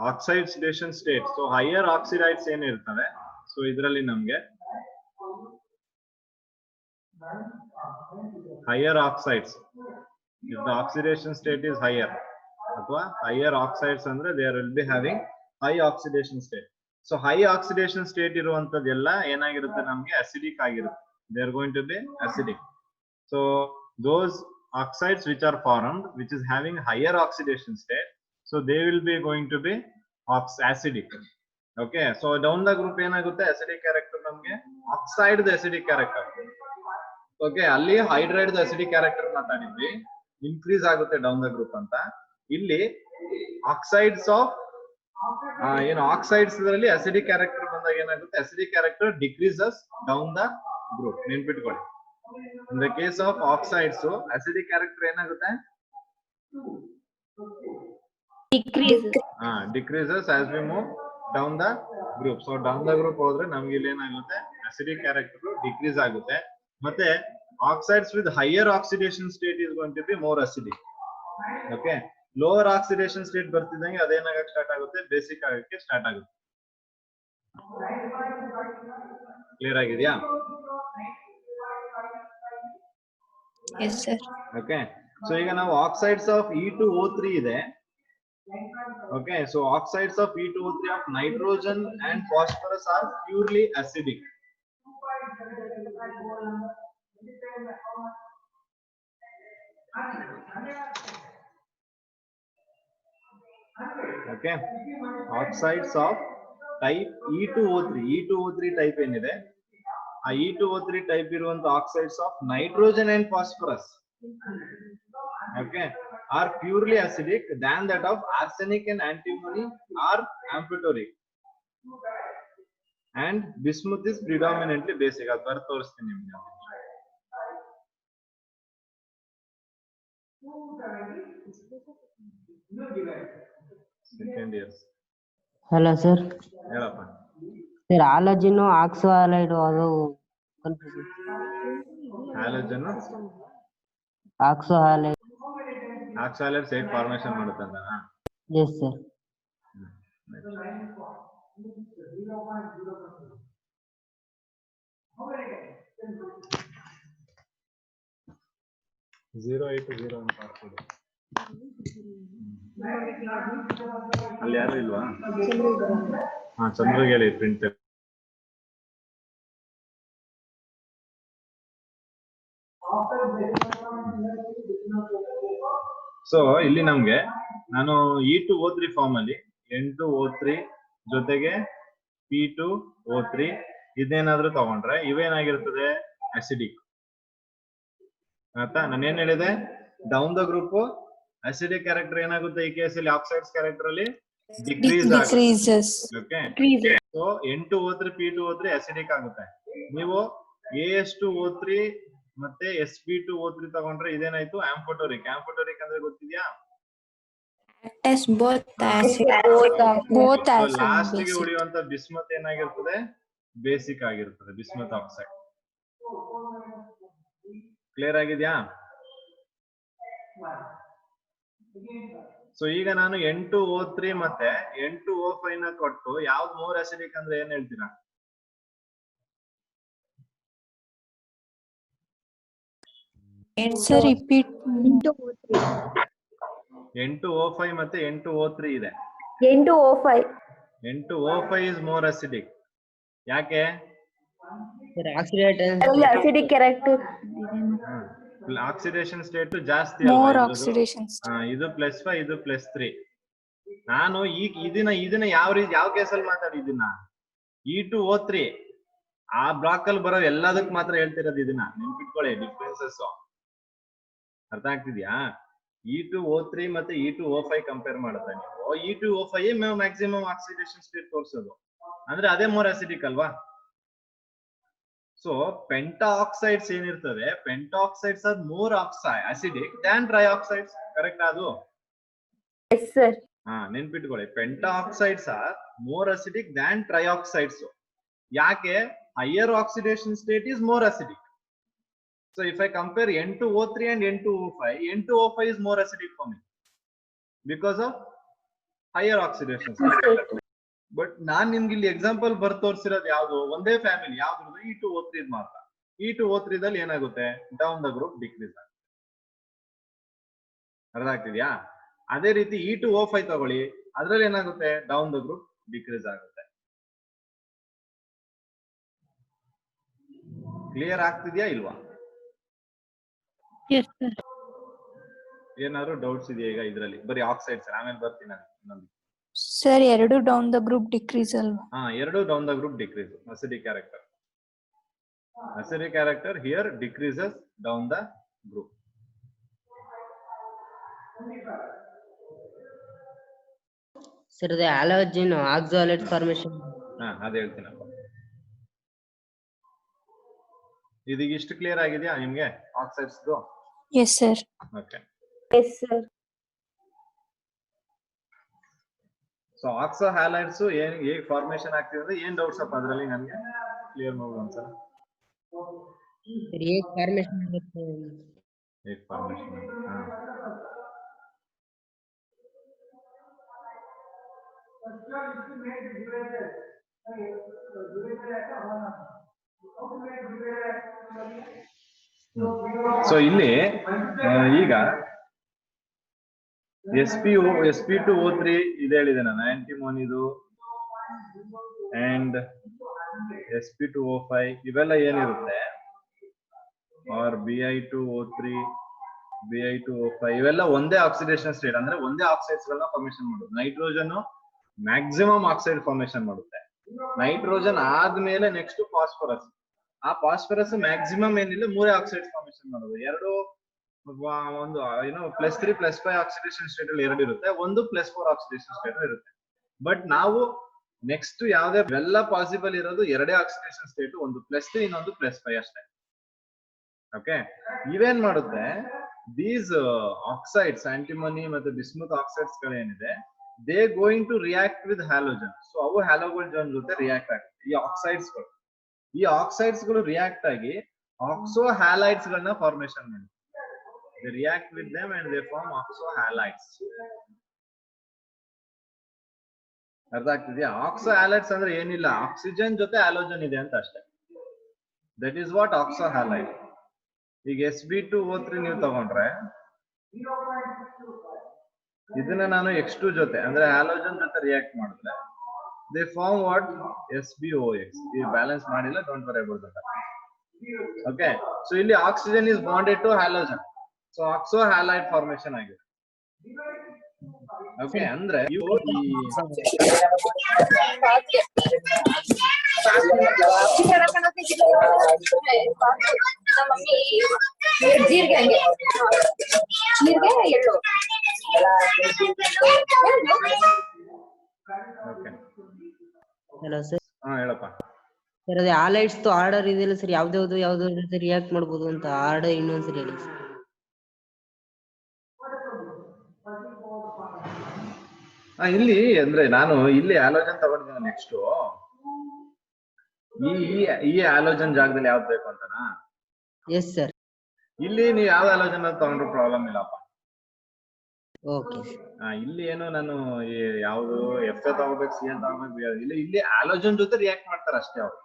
oxidation state. So higher oxidides ಏನು ಇರ್ತವೆ? So ಇದರಲ್ಲಿ ನಮಗೆ higher oxides. If the oxidation state is higher, ಅಥವಾ higher oxides ಅಂದ್ರೆ they will be having high oxidation state. So high oxidation state ಇರುವಂತದ್ದೆಲ್ಲ ಏನಾಗಿರುತ್ತೆ ನಮಗೆ acidic ಆಗಿರುತ್ತೆ. They are going to be acidic. So those oxides which are formed, which is having higher oxidation state, so they will be going to be acidic. Okay, so down the group ಏನಾಗುತ್ತೆ acidic character ನಮಗೆ oxide the acidic character. Okay, ಅಲ್ಲಿ hydride the acidic character ಮಾತಾಡಿದ್ವಿ, increase ಆಗುತ್ತೆ down the group ಅಂತ. ಇಲ್ಲಿ oxides of oxides ಇದರಲ್ಲಿ acidic character ಬಂದಾಗ ಏನಾಗುತ್ತೆ acidic character decreases down the group. ನೆನ್ಪಿಟ್ಕೊಳ್ಳಿ. In the case of oxides, so acidic character ಏನಾಗುತ್ತೆ decreases as we move down the group. So down the group ಹೋದ್ರೆ ನಮಗೆ ಇಲ್ಲಿ ಏನಾಗುತ್ತೆ acidic character decrease ಆಗುತ್ತೆ. ಮತ್ತೆ oxides with higher oxidation state is going to be more acidic. Okay, lower oxidation state ಬರ್ತಿದ್ದಂಗೆ ಅದೇನಾಗಕ್ಕೆ start ಆಗುತ್ತೆ ಬೇಸಿಕ್ ಆಗಕ್ಕೆ ಸ್ಟಾರ್ಟ್ ಆಗುತ್ತೆ. ಕ್ಲಿಯರ್ ಆಗಿದೆಯಾ? Yes, sir. Okay, so ಈಗ ನಾವು oxides of E2O3 ಇದೆ. Okay, so oxides of E2O3 of nitrogen and phosphorus are purely acidic. Okay, oxides of type E2O3 type ಏನಿದೆ ಆ E2O3 type ಇರುವಂತ oxides of nitrogen and phosphorus, okay, are purely acidic than that of arsenic and antimony are amphoteric, and bismuth is predominantly basic. ಅದು ಬರ್ ತೋರಿಸ್ತೀನಿ ನಿಮಗೆ. Second years. Hello sir. ಹೇಳಪ್ಪ sir ಹಾಲಜಿನ್ ಆಕ್ಸೋ halide ಅದು halogen ಆಕ್ಸೋ halide ಆಕ್ಸಾಲೈಡ್ side formation ಮಾಡುತ್ತೆ ಅಂತ. Yes sir. 080 ಅಂತ ಹಾಕ್ಬಿಡಿ. ಅಲ್ಲಿ ಯಾರು ಇಲ್ವಾ? ಹಾ, ಚಂದ್ರಗೆ ಹೇಳಿ ಪ್ರಿಂಟ್. ಸೊ ಇಲ್ಲಿ ನಮ್ಗೆ ನಾನು E2O3 ಫಾರ್ಮ್ ಅಲ್ಲಿ N2O3 ಜೊತೆಗೆ P2O3 ಇದೇನಾದ್ರೂ ತಗೊಂಡ್ರೆ ಇವೇನಾಗಿರ್ತದೆ ಅಸಿಡಿಕ್. ಆಯ್ತಾ? ನಾನು ಏನ್ ಹೇಳಿದೆ, down the group acidic character ಏನಾಗುತ್ತೆ ಈ ಕೇಸಲ್ಲಿ ಆಕ್ಸೈಡ್ಸ್ ಕ್ಯಾರೆಕ್ಟರ್ ಅಲ್ಲಿ ಡಿಕ್ರೀಸ್ ಆಗುತ್ತೆ. Okay, so N2O3 P2O3 acidic ಆಗುತ್ತೆ. ನೀವು AS2O3 ಮತ್ತೆ Sp2O3 ತಗೊಂಡ್ರೆ ಇದೇನಾಯ್ತು ಆಂಫೋಟೋರಿಕ್. ಆಂಫೋಟೋರಿಕ್ ಅಂದ್ರೆ ಗೊತ್ತಿದ್ಯಾ? ಲಾಸ್ಟ್ ಗೆ ಉಳಿಯುವಂತ ಬಿಸ್ಮತ್ ಏನಾಗಿರ್ತದೆ ಬೇಸಿಕ್ ಆಗಿರ್ತದೆ, ಬಿಸ್ಮತ್ ಆಕ್ಸೈಡ್. ಕ್ಲಿಯರ್ ಆಗಿದ್ಯಾ? ಸೊ ಈಗ ನಾನು N2O3 ಮತ್ತೆ N2O5 ನ ಕೊಟ್ಟು ಯಾವ್ದು ಮೋರ್ ಅಸಿಡಿಕ್ ಅಂದ್ರೆ ಏನ್ ಹೇಳ್ತೀರಾ? N2O5 ಮತ್ತೆ N2O3 ಇದೆ. N2O5 is more acidic. ಯಾಕೆ? acidic character. ಆಕ್ಸಿಡೇಷನ್ ಸ್ಟೇಟ್ ಜಾಸ್ತಿ ಇದು +5 ಇದು +3. ನಾನು ಈಗ ಇದನ್ನ ಯಾವ ಕೇಸಲ್ಲಿ ಮಾತಾಡಿದ್ದೀನ E2O3 ಆ ಬ್ಲಾಕ್ ಅಲ್ಲಿ ಬರೋ ಎಲ್ಲದಕ್ಕೆ ಮಾತ್ರ ಹೇಳ್ತಿರೋದು. ಇದನ್ನ ನೆನ್ಪಿಟ್ಕೊಳ್ಳಿ, ಡಿಫ್ರೆನ್ಸಸ್ ಅರ್ಥ ಆಗ್ತಿದ್ಯಾ? E2O3 ಮತ್ತೆ E2O5 ಕಂಪೇರ್ ಮಾಡಿದ್ರೆ ನೀವು E2O5 ಮ್ಯಾಕ್ಸಿಮಮ್ ಆಕ್ಸಿಡೇಷನ್ ಸ್ಟೇಟ್ ತೋರಿಸೋದು, ಅಂದ್ರೆ ಅದೇ ಮೋರ್ ಅಸಿಡಿಕ್ ಅಲ್ವಾ? ಸೊ ಪೆಂಟಾಕ್ಸೈಡ್ಸ್ ಏನಿರ್ತವೆ, pentoxides are more acidic than trioxides. Correct ಅದು? Yes sir. ಹಾ, ನೆನ್ಪಿಟ್ಕೊಳ್ಳಿ, pentoxides are more acidic than trioxides. ಯಾಕೆ? Higher oxidation state is more acidic. So if I compare N2O3 and N2O5, N2O5 is more acidic for me. Because of higher oxidation. But ನಾನ್ ನಿಮ್ಗೆ ಇಲ್ಲಿ example ಬರ್ ತೋರಿಸಿರೋದು ಯಾವ್ದು, ಒಂದೇ family ಯಾವ್ದು E2O3 ಮಾತ್ರ. E2O3 ದಲ್ಲಿ ಏನಾಗುತ್ತೆ, ಡೌನ್ ದ ಗ್ರೂಪ್ ಡಿಕ್ರೀಸ್ ಆಗುತ್ತೆ. ಅರ್ಥ ಆಗ್ತಿದ್ಯಾ? ಅದೇ ರೀತಿ E2O5 ತಗೊಳ್ಳಿ, ಅದ್ರಲ್ಲಿ ಏನಾಗುತ್ತೆ, ಡೌನ್ ದ ಗ್ರೂಪ್ ಡಿಕ್ರೀಸ್ ಆಗುತ್ತೆ. ಕ್ಲಿಯರ್ ಆಗ್ತಿದ್ಯಾ ಇಲ್ವಾ? ಏನಾದ್ರು ಡೌಟ್ಸ್ ಇದೆಯಾ ಈಗ ಇದ್ರಲ್ಲಿ? ಬರೀ ಆಕ್ಸೈಡ್ಸ್, ಆಮೇಲೆ ಬರ್ತೀನಿ ನಾನು. ಸರ್ ಎರಡು ಡೌನ್ ದ ಗ್ರೂಪ್ ಡಿಕ್ರೀಸ್ ಅಲ್ವಾ? ಎರಡು down the group decrease. Acidic character, acidic character here decreases down the group. Sir, the halogen oxalate formation. ಅದೇ ಹೇಳ್ತೀನಪ್ಪ. ಇದೀಗ ಇಷ್ಟು ಕ್ಲಿಯರ್ ಆಗಿದೆಯಾ ನಿಮ್ಗೆ oxides? Yes sir. Okay. Yes sir. So oxo halides ಹೇಗೆ formation ಆಗ್ತಿದೆ ಅಂದ್ರೆ ಏನ್ ಡೌಟ್ಸ್ ಅಪ್ಪ ಅದ್ರಲ್ಲಿ? ನನಗೆ ಕ್ಲಿಯರ್ ಮಾಡ್ಬೋದು ಒಂದ್ಸಲ. ಹೇಗೆ ಫಾರ್ಮೇಶನ್ ಆಗುತ್ತೆ? ಹೇಗೆ ಫಾರ್ಮೇಶನ್? ಸೊ ಇಲ್ಲಿ ಈಗ sp2O3 ಇದು ಹೇಳಿದೆ ನಾನು, ಆಂಟಿಮೋನಿದು ಅಂಡ್ sp2O5 ಇವೆಲ್ಲ ಏನಿರುತ್ತೆ, ಆರ್ Bi2O3 Bi2O5 ಇವೆಲ್ಲ ಒಂದೇ ಆಕ್ಸಿಡೇಷನ್ ಸ್ಟೇಟ್, ಅಂದ್ರೆ ಒಂದೇ ಆಕ್ಸೈಡ್ಸ್ ಗಳನ್ನ ಫಾರ್ಮೇಶನ್ ಮಾಡೋದು. ನೈಟ್ರೋಜನ್ ಮ್ಯಾಕ್ಸಿಮಮ್ ಆಕ್ಸೈಡ್ ಫಾರ್ಮೇಶನ್ ಮಾಡುತ್ತೆ. ನೈಟ್ರೋಜನ್ ಆದ್ಮೇಲೆ ನೆಕ್ಸ್ಟ್ ಫಾಸ್ಫರಸ್. ಆ ಫಾಸ್ಫರಸ್ ಮ್ಯಾಕ್ಸಿಮಮ್ ಏನಿಲ್ಲ 3 ಆಕ್ಸೈಡ್ಸ್ ಫಾರ್ಮೇಶನ್ ಮಾಡೋದು. ಎರಡು ಒಂದು ಏನೋ +3 +5 ಆಕ್ಸಿಡೇಷನ್ ಸ್ಟೇಟ್ ಅಲ್ಲಿ ಎರಡು ಇರುತ್ತೆ, ಒಂದು +4 ಆಕ್ಸಿಡೇಷನ್ ಸ್ಟೇಟ್ ಇರುತ್ತೆ. ಬಟ್ ನಾವು ನೆಕ್ಸ್ಟ್ ಯಾವ್ದೇ ಎಲ್ಲ ಪಾಸಿಬಲ್ ಇರೋದು ಎರಡೇ ಆಕ್ಸಿಡೇಷನ್ ಸ್ಟೇಟ್, ಒಂದು +3 ಇನ್ನೊಂದು +5 ಅಷ್ಟೇ. ಓಕೆ. ಇವೇನ್ ಮಾಡುತ್ತೆ, ದೀಸ್ ಆಕ್ಸೈಡ್ಸ್ ಆಂಟಿಮನಿ ಮತ್ತೆ ಬಿಸ್ಮುತ್ ಆಕ್ಸೈಡ್ಸ್ ಗಳೇನಿದೆ, they going to react with halogen. So ಅವು ಹ್ಯಾಲೋಜನ್ ಜೊತೆ ರಿಯಾಕ್ಟ್ ಆಗುತ್ತೆ. ಈ ಆಕ್ಸೈಡ್ಸ್ ಗಳು ರಿಯಾಕ್ಟ್ ಆಗಿ ಆಕ್ಸೋ ಹ್ಯಾಲೈಡ್ಸ್ ಗಳನ್ನ ಫಾರ್ಮೇಶನ್ ಮಾಡುತ್ತೆ. They react with them and they form oxohalides. ಅರ್ಥ ಆಗ್ತಿದ್ಯಾ? ಆಕ್ಸೋ ಹ್ಯಾಲೈಡ್ಸ್ ಅಂದ್ರೆ ಏನಿಲ್ಲ, ಆಕ್ಸಿಜನ್ ಜೊತೆ ಹ್ಯಾಲೋಜನ್ ಇದೆ ಅಂತ ಅಷ್ಟೇ. That is what ಆಕ್ಸೋ halide. ಈಗ Sb2O3 ನೀವು ತಗೊಂಡ್ರೆ ಇದನ್ನ ನಾನು X2 ಜೊತೆ ಅಂದ್ರೆ ಹ್ಯಾಲೋಜನ್ ಜೊತೆ ರಿಯಾಕ್ಟ್ ಮಾಡಿದ್ರೆ ದೇ ಫಾರ್ಮ್ ವಾಟ್ SbOX. ಈ ಬ್ಯಾಲೆನ್ಸ್ ಮಾಡಿಲ್ಲ, don't worry about that. Okay. So ಇಲ್ಲಿ oxygen is bonded to halogen. So oxo halide formation ಆಗಿದೆ. ಓಕೆ. ಅಂದ್ರೆ ಇವು ಹಲೋ ಸರ್. ಹೇಳಪ್ಪ. ಸರ್ ಅದೇ ಹಾಲೈಡ್ಸ್ ಆರ್ಡರ್ ಇದೆಯಲ್ಲ ಸರ್, ಯಾವ್ದಾವ್ದು ಜೊತೆ ರಿಯಾಕ್ಟ್ ಮಾಡ್ಬೋದು ಅಂತ ಆರ್ಡರ್ ಇನ್ನೊಂದ್ಸರಿ ಹೇಳಿ ಸರ್. ಇಲ್ಲಿ ಅಂದ್ರೆ ನಾನು ಇಲ್ಲಿ ಹ್ಯಾಲೋಜನ್ ತಗೊಂಡಿದ್ದೀನಿ. ನೆಕ್ಸ್ಟ್ ಈ ಹ್ಯಾಲೋಜನ್ ಜಾಗದಲ್ಲಿ ಯಾವ್ದು ಬೇಕು ಅಂತನಾ? Yes sir. ಇಲ್ಲಿ ನೀವು ಯಾವ ಹ್ಯಾಲೋಜನ್ ತಗೊಂಡ್ರು ಪ್ರಾಬ್ಲಮ್ ಇಲ್ಲಪ್ಪ. ಓಕೆ. ಇಲ್ಲಿ ಏನು ನಾನು ಯಾವ್ದು Fa ತಗೋಬೇಕು, Cn ತಗೋಬೇಕು, ಇಲ್ಲಿ ಹ್ಯಾಲೋಜನ್ ಜೊತೆ ರಿಯಾಕ್ಟ್ ಮಾಡ್ತಾರೆ ಅಷ್ಟೇ ಅವ್ರು.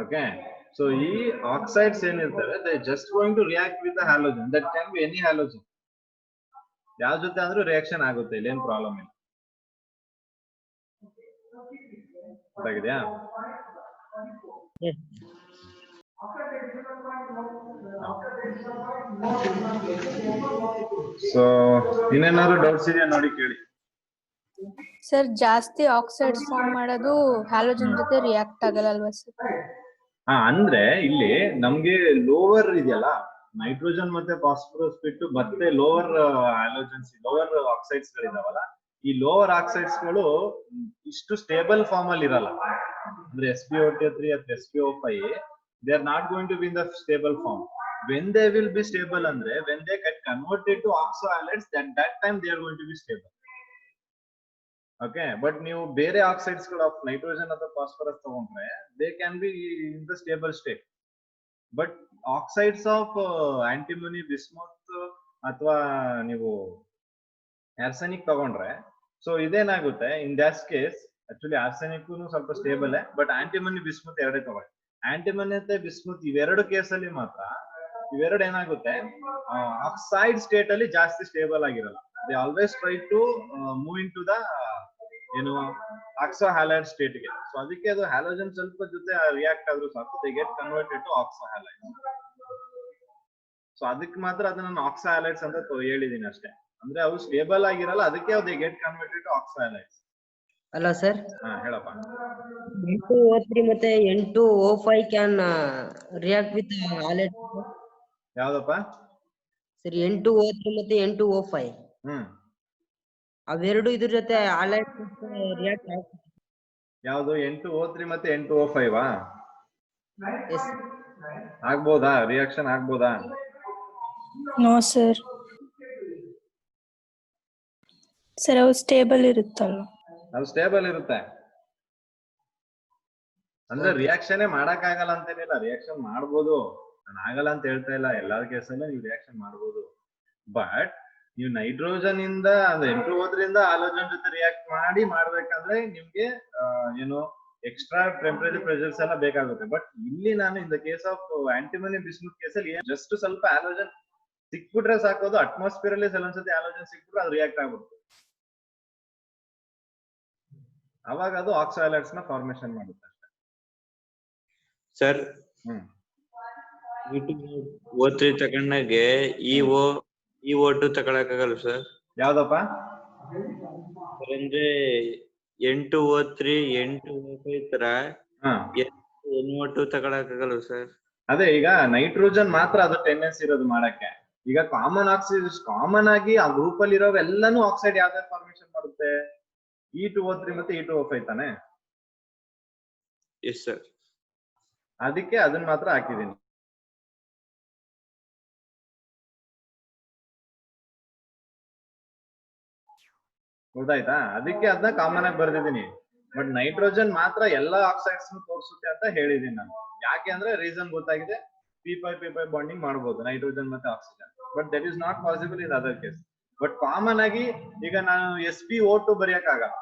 ಓಕೆ. ಸೊ ಈ ಆಕ್ಸೈಡ್ಸ್ ಏನಿರ್ತವೆ, they just going to react with the halogen. That can be any halogen. ಯಾವ ಜೊತೆ ಆದ್ರೂ ರಿಯಾಕ್ಷನ್ ಆಗುತ್ತೆ, ಇಲ್ಲೇನು ಪ್ರಾಬ್ಲಮ್ ಇಲ್ಲ. ಗೊತ್ತಾಗಿದ್ಯಾ? ಸೊ ಇನ್ನೇನಾದ್ರು ಡೌಟ್ಸ್ ಇದೆಯಾ ನೋಡಿ ಕೇಳಿ. ಸರ್ ಜಾಸ್ತಿ ಆಕ್ಸೈಡ್ಸ್ ಫಾರ್ಮ್ ಮಾಡೋದು ಹ್ಯಾಲೋಜನ್ ಜೊತೆ ರಿಯಾಕ್ಟ್ ಆಗಲ್ಲ ಅಲ್ವಾ ಸರ್? ಅಂದ್ರೆ ಇಲ್ಲಿ ನಮ್ಗೆ ಲೋವರ್ ಇದೆಯಲ್ಲ, ನೈಟ್ರೋಜನ್ ಮತ್ತೆ ಫಾಸ್ಫರಸ್ ಬಿಟ್ಟು ಮತ್ತೆ ಲೋವರ್ ಹ್ಯಾಲೋಜನ್ಸ್, ಲೋವರ್ ಆಕ್ಸೈಡ್ಸ್ ಗಳಿದಾವಲ್ಲ, ಈ ಲೋವರ್ ಆಕ್ಸೈಡ್ಸ್ ಗಳು ಇಷ್ಟು ಸ್ಟೇಬಲ್ ಫಾರ್ಮ್ ಅಲ್ಲಿ ಇರಲ್ಲ. ಅಂದ್ರೆ spo3 ಅಥವಾ spo5 they are not going to be in the stable form. When they will be stable andre when they get converted to oxohalides, that time they are going to be stable. Okay. But ನೀವು ಬೇರೆ oxides ಗಳು of nitrogen ಅಥವಾ phosphorus ತಗೊಂಡ್ರೆ they can be in the stable state. But oxides of antimony, bismuth ಅಥವಾ ನೀವು arsenic ತಗೊಂಡ್ರೆ, so ಇದೇನಾಗುತ್ತೆ in that case actually arsenic ಸ್ವಲ್ಪ ಸ್ಟೇಬಲ್ ಬಟ್ ಆಂಟಿಮನಿ ಬಿಸ್ಮುತ್ ಎರಡೇ ತಗೊಳ್ಳಿ. ಆಂಟಿಮನಿ ಮತ್ತೆ ಬಿಸ್ಮುತ್ ಇವೆರಡು ಕೇಸಲ್ಲಿ ಮಾತ್ರ ಇವೆರಡು ಏನಾಗುತ್ತೆ ಆಕ್ಸೈಡ್ ಸ್ಟೇಟ್ ಅಲ್ಲಿ ಜಾಸ್ತಿ ಸ್ಟೇಬಲ್ ಆಗಿರಲ್ಲ. They always try to move in to the ಏನು ಆಕ್ಸೋ ಹ್ಯಾಲೈಡ್ ಸ್ಟೇಟ್ ಗೆ. ಸೊ ಅದಕ್ಕೆ ಅದು ಹ್ಯಾಲೋಜನ್ ಸ್ವಲ್ಪ ಜೊತೆ ರಿಯಾಕ್ಟ್ ಆದ್ರೂ ಸಾಕು, they get converted to oxo halide. So ಅದಕ್ಕೆ ಮಾತ್ರ ಅದನ್ನ ನಾನು ಆಕ್ಸೋ ಹ್ಯಾಲೈಡ್ಸ್ ಅಂತ ಹೇಳಿದೀನಿ ಅಷ್ಟೇ. ಅಂದ್ರೆ ಅವು ಸ್ಟೇಬಲ್ ಆಗಿರಲ್ಲ, ಅದಕ್ಕೆ they get converted to oxo halides. ಅಲ್ಲ ಸರ್, ಹೇಳಪ್ಪ. N2O3 ಮತ್ತೆ N2O5 can react with halide. ಯಾವ್ದಪ್ಪ? ಸರಿ, N2O3 ಮತ್ತೆ N2O5 ಅವೆರಡು ಇದ್ರ ಜೊತೆ ಹ್ಯಾಲೈಡ್ ರಿಯಾಕ್ಟ್ ಆಗ್ತದೆ. ಯಾವ್ದು? N2O3 ಮತ್ತೆ N2O5 ಎಸ್ ಆಗ್ಬೋದಾ? ರಿಯಾಕ್ಷನ್ ಆಗ್ಬೋದಾ? No sir. ಸರ್ ಅವು ಸ್ಟೇಬಲ್ ಇರುತ್ತಲ್ವ? ಅದು ಸ್ಟೇಬಲ್ ಇರುತ್ತೆ. ಅಂದ್ರೆ ರಿಯಾಕ್ಷನ್ ಮಾಡಕ್ ಆಗಲ್ಲ ಅಂತೇನಿಲ್ಲ, ರಿಯಾಕ್ಷನ್ ಮಾಡ್ಬೋದು. ನಾನು ಆಗಲ್ಲ ಅಂತ ಹೇಳ್ತಾ ಇಲ್ಲ, ಎಲ್ಲಾರ ಕೇಸಲ್ಲೂ ನೀವು ರಿಯಾಕ್ಷನ್ ಮಾಡ್ಬೋದು. ಬಟ್ ನೀವು ನೈಟ್ರೋಜನ್ ಇಂದ ಅಂದ್ರೆ N2O3 ಇಂದ ಹಾಲೋಜನ್ ಜೊತೆ ರಿಯಾಕ್ಟ್ ಮಾಡ್ಬೇಕಂದ್ರೆ ನಿಮ್ಗೆ ಏನು ಎಕ್ಸ್ಟ್ರಾ ಟೆಂಪರೇಚರ್ ಪ್ರೆಷರ್ಸ್ ಎಲ್ಲ ಬೇಕಾಗುತ್ತೆ. ಬಟ್ ಇಲ್ಲಿ ನಾನು in the case of antimony bismuth ಕೇಸಲ್ಲಿ ಜಸ್ಟ್ ಸ್ವಲ್ಪ ಹಾಲೋಜನ್ ಸಿಕ್ಬಿಟ್ರೆ ಸಾಕೋದು. ಅಟ್ಮಾಸ್ಫಿಯರ್ ಅಲ್ಲಿ ಕೆಲವೊಂದ್ಸತಿ ಹಾಲೋಜನ್ ಸಿಕ್ಬಿಟ್ರೆ ಅದು ರಿಯಾಕ್ಟ್ ಆಗ್ಬಿಡುತ್ತೆ. ಅವಾಗ ಅದು ಆಕ್ಸೋ ಹ್ಯಾಲೈಡ್ಸ್ ನ ಫಾರ್ಮೇಶನ್ ಮಾಡುತ್ತೆ ಅಷ್ಟೇ. ಸರ್ O3 ತಗೊಂಡಾಗೆ EO2 ತಗೊಳಕಾಗಲ್ಲ ಸರ್? ಯಾವ್ದಪ್ಪ? ಅಂದ್ರೆ N2O3 N2O5 ತರ NO2 ತಗೊಳಕಾಗಲ್ಲ ಸರ್? ಅದೇ ಈಗ ನೈಟ್ರೋಜನ್ ಮಾತ್ರ ಅದು ಟೆಂಡೆನ್ಸಿ ಇರೋದು ಮಾಡಕ್ಕೆ. ಈಗ ಕಾಮನ್ ಆಗಿ ಆ ಗ್ರೂಪ್ ಅಲ್ಲಿ ಇರೋ ಎಲ್ಲಾನು ಆಕ್ಸೈಡ್ ಯಾವ್ದು ಫಾರ್ಮೇಶನ್ ಮಾಡುತ್ತೆ? E2O3 ಮತ್ತೆ E2O5 ತಾನೆ? Yes sir. ಅದಕ್ಕೆ ಅದನ್ನ ಮಾತ್ರ ಹಾಕಿದೀನಿ. ಗೊತ್ತಾಯ್ತಾ? ಅದಕ್ಕೆ ಅದನ್ನ ಕಾಮನ್ ಆಗಿ ಬರ್ದಿದ್ದೀನಿ. ಬಟ್ ನೈಟ್ರೋಜನ್ ಮಾತ್ರ ಎಲ್ಲಾ ಆಕ್ಸೈಡ್ಸ್ ತೋರಿಸುತ್ತೆ ಅಂತ ಹೇಳಿದೀನಿ ನಾನು. ಯಾಕೆ ಅಂದ್ರೆ ರೀಸನ್ ಗೊತ್ತಾಗಿದೆ. P5 ಬಾಂಡಿಂಗ್ ಮಾಡಬಹುದು ನೈಟ್ರೋಜನ್ ಮತ್ತೆ oxygen, but that is not possible in other case. But common ಆಗಿ ಈಗ ನಾನು SpO2 ಬರೆಯಕ್ ಆಗಲ್ಲ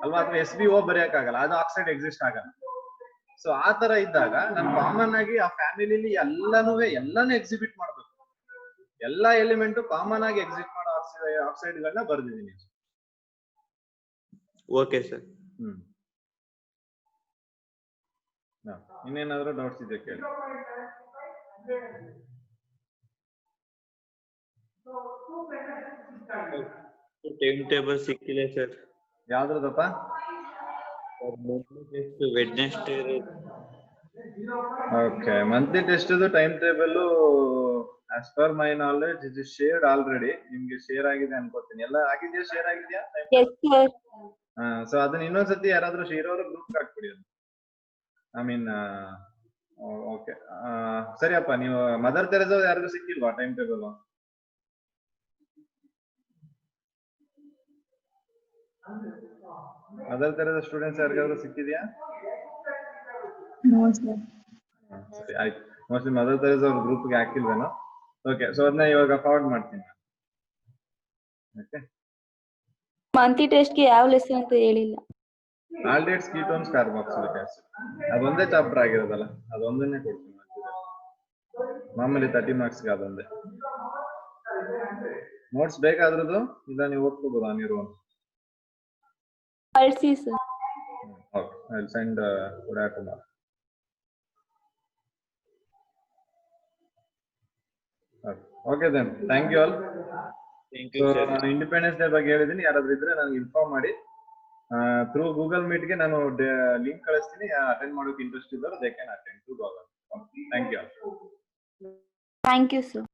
ಅಲ್ವಾ, ಅಥವಾ SbO ಬರೆಯಕ್ ಆಗಲ್ಲ, ಅದು ಆಕ್ಸೈಡ್ ಎಕ್ಸಿಸ್ಟ್ ಆಗಲ್ಲ. ಸೊ ಆ ತರ ಇದ್ದಾಗ ನಾನು ಕಾಮನ್ ಆಗಿ ಆ ಫ್ಯಾಮಿಲಿಲಿ ಎಲ್ಲಾನು ಎಕ್ಸಿಬಿಟ್ ಮಾಡ್ಬೇಕು. ಎಲ್ಲಾ ಎಲಿಮೆಂಟ್ ಕಾಮನ್ ಆಗಿ ಎಕ್ಸಿಟ್ ಮಾಡೋ ಆಕ್ಸೈಡ್ ಗಳನ್ನ ಬರ್ದಿದ್ದೀನಿ. Okay sir. ಇನ್ನೇನಾದ್ರೂ ಡೌಟ್ಸ್ ಇದೆ ಕೇಳಿ. ಟೈಮ್ ಟೇಬಲ್ ಸಿಕ್ಕಿಲ್ಲ ಸರ್. ಯಾವ್ದ್ರದಪ್ಪ? Wednesday. Okay, monthly test time table as per my knowledge it is shared already. ನಿಮ್ಗೆ ಶೇರ್ ಆಗಿದೆ ಅನ್ಕೋತೀನಿ. ಎಲ್ಲ ಆಗಿದೆಯಾ? ಶೇರ್ ಆಗಿದೆಯಾ? Yes, sir. ಸೊ ಅದನ್ನ ಇನ್ನೊಂದ್ಸತಿ ಯಾರಾದ್ರೂ ಇರೋರು ಗ್ರೂಪ್ ಹಾಕ್ಬಿಡಿ. ಅದು ಐ ಮೀನ್ ಓಕೆ ಸರಿಯಪ್ಪ. ನೀವು ಮದರ್ ತೆರೆಸಾ ಯಾರಿಗೂ ಸಿಕ್ಕಿಲ್ವಾ time table? Mother Teresa students ಯಾರಿಗಾದ್ರೂ ಸಿಕ್ಕಿದ್ಯಾ? ಸರಿ, ಆಯ್ತು. ಮೋಸ್ಟ್ಲಿ ಮದರ್ ತೆರೆಸಾ ಅವ್ರ ಗ್ರೂಪ್ಗೆ ಹಾಕಿಲ್ವೇನೋ. ಓಕೆ, ಸೊ ಅದನ್ನ ಇವಾಗ ಫಾರ್ವರ್ಡ್ ಮಾಡ್ತೀನಿ. ಓಕೆ, ಮಂತ್ಲಿ ಟೆಸ್ಟ್ ಗೆ ಯಾವ ಲೆಸನ್ ಅಂತ ಹೇಳಿಲ್ಲ. ಆಲ್ಡಿಹೈಡ್ಸ್, ಕೀಟೋನ್ಸ್, ಕಾರ್ಬಾಕ್ಸಿಲಿಕ್ ಆಸಿಡ್ ಅದೊಂದೇ ಚಾಪ್ಟರ್ ಆಗಿರೋದಲ್ಲ, ಅದೊಂದನ್ನೇ ಕೊಡ್ತೀನಿ. ಮಾಮೂಲಿ 30 ಮಾರ್ಕ್ಸ್ಗೆ ಅದೊಂದೇ. ನೋಟ್ಸ್ ಬೇಕಾದ್ರದ್ದು ಇಲ್ಲ ನೀವು ಓದ್ಕೋಬಹುದು ಆನ್ ಯುವರ್ ಓನ್. ಕಳ್ಸಿ sir. Okay, I will send today tomorrow. Okay then, thank you all. Independence day ಬಗ್ಗೆ ಹೇಳಿದೀನಿ. ಯಾರಾದ್ರೂ ಇದ್ರೆ ನನಗೆ ಇನ್ಫಾರ್ಮ್ ಮಾಡಿ. ಥ್ರೂ ಗೂಗಲ್ ಮೀಟ್ ಗೆ ನಾನು ಲಿಂಕ್ ಕಳಿಸ್ತೀನಿ. ಅಟೆಂಡ್ ಮಾಡೋಕೆ ಇಂಟ್ರೆಸ್ಟ್ ಇದ್ದವರು they can attend to Google. Thank you all. Thank you, sir.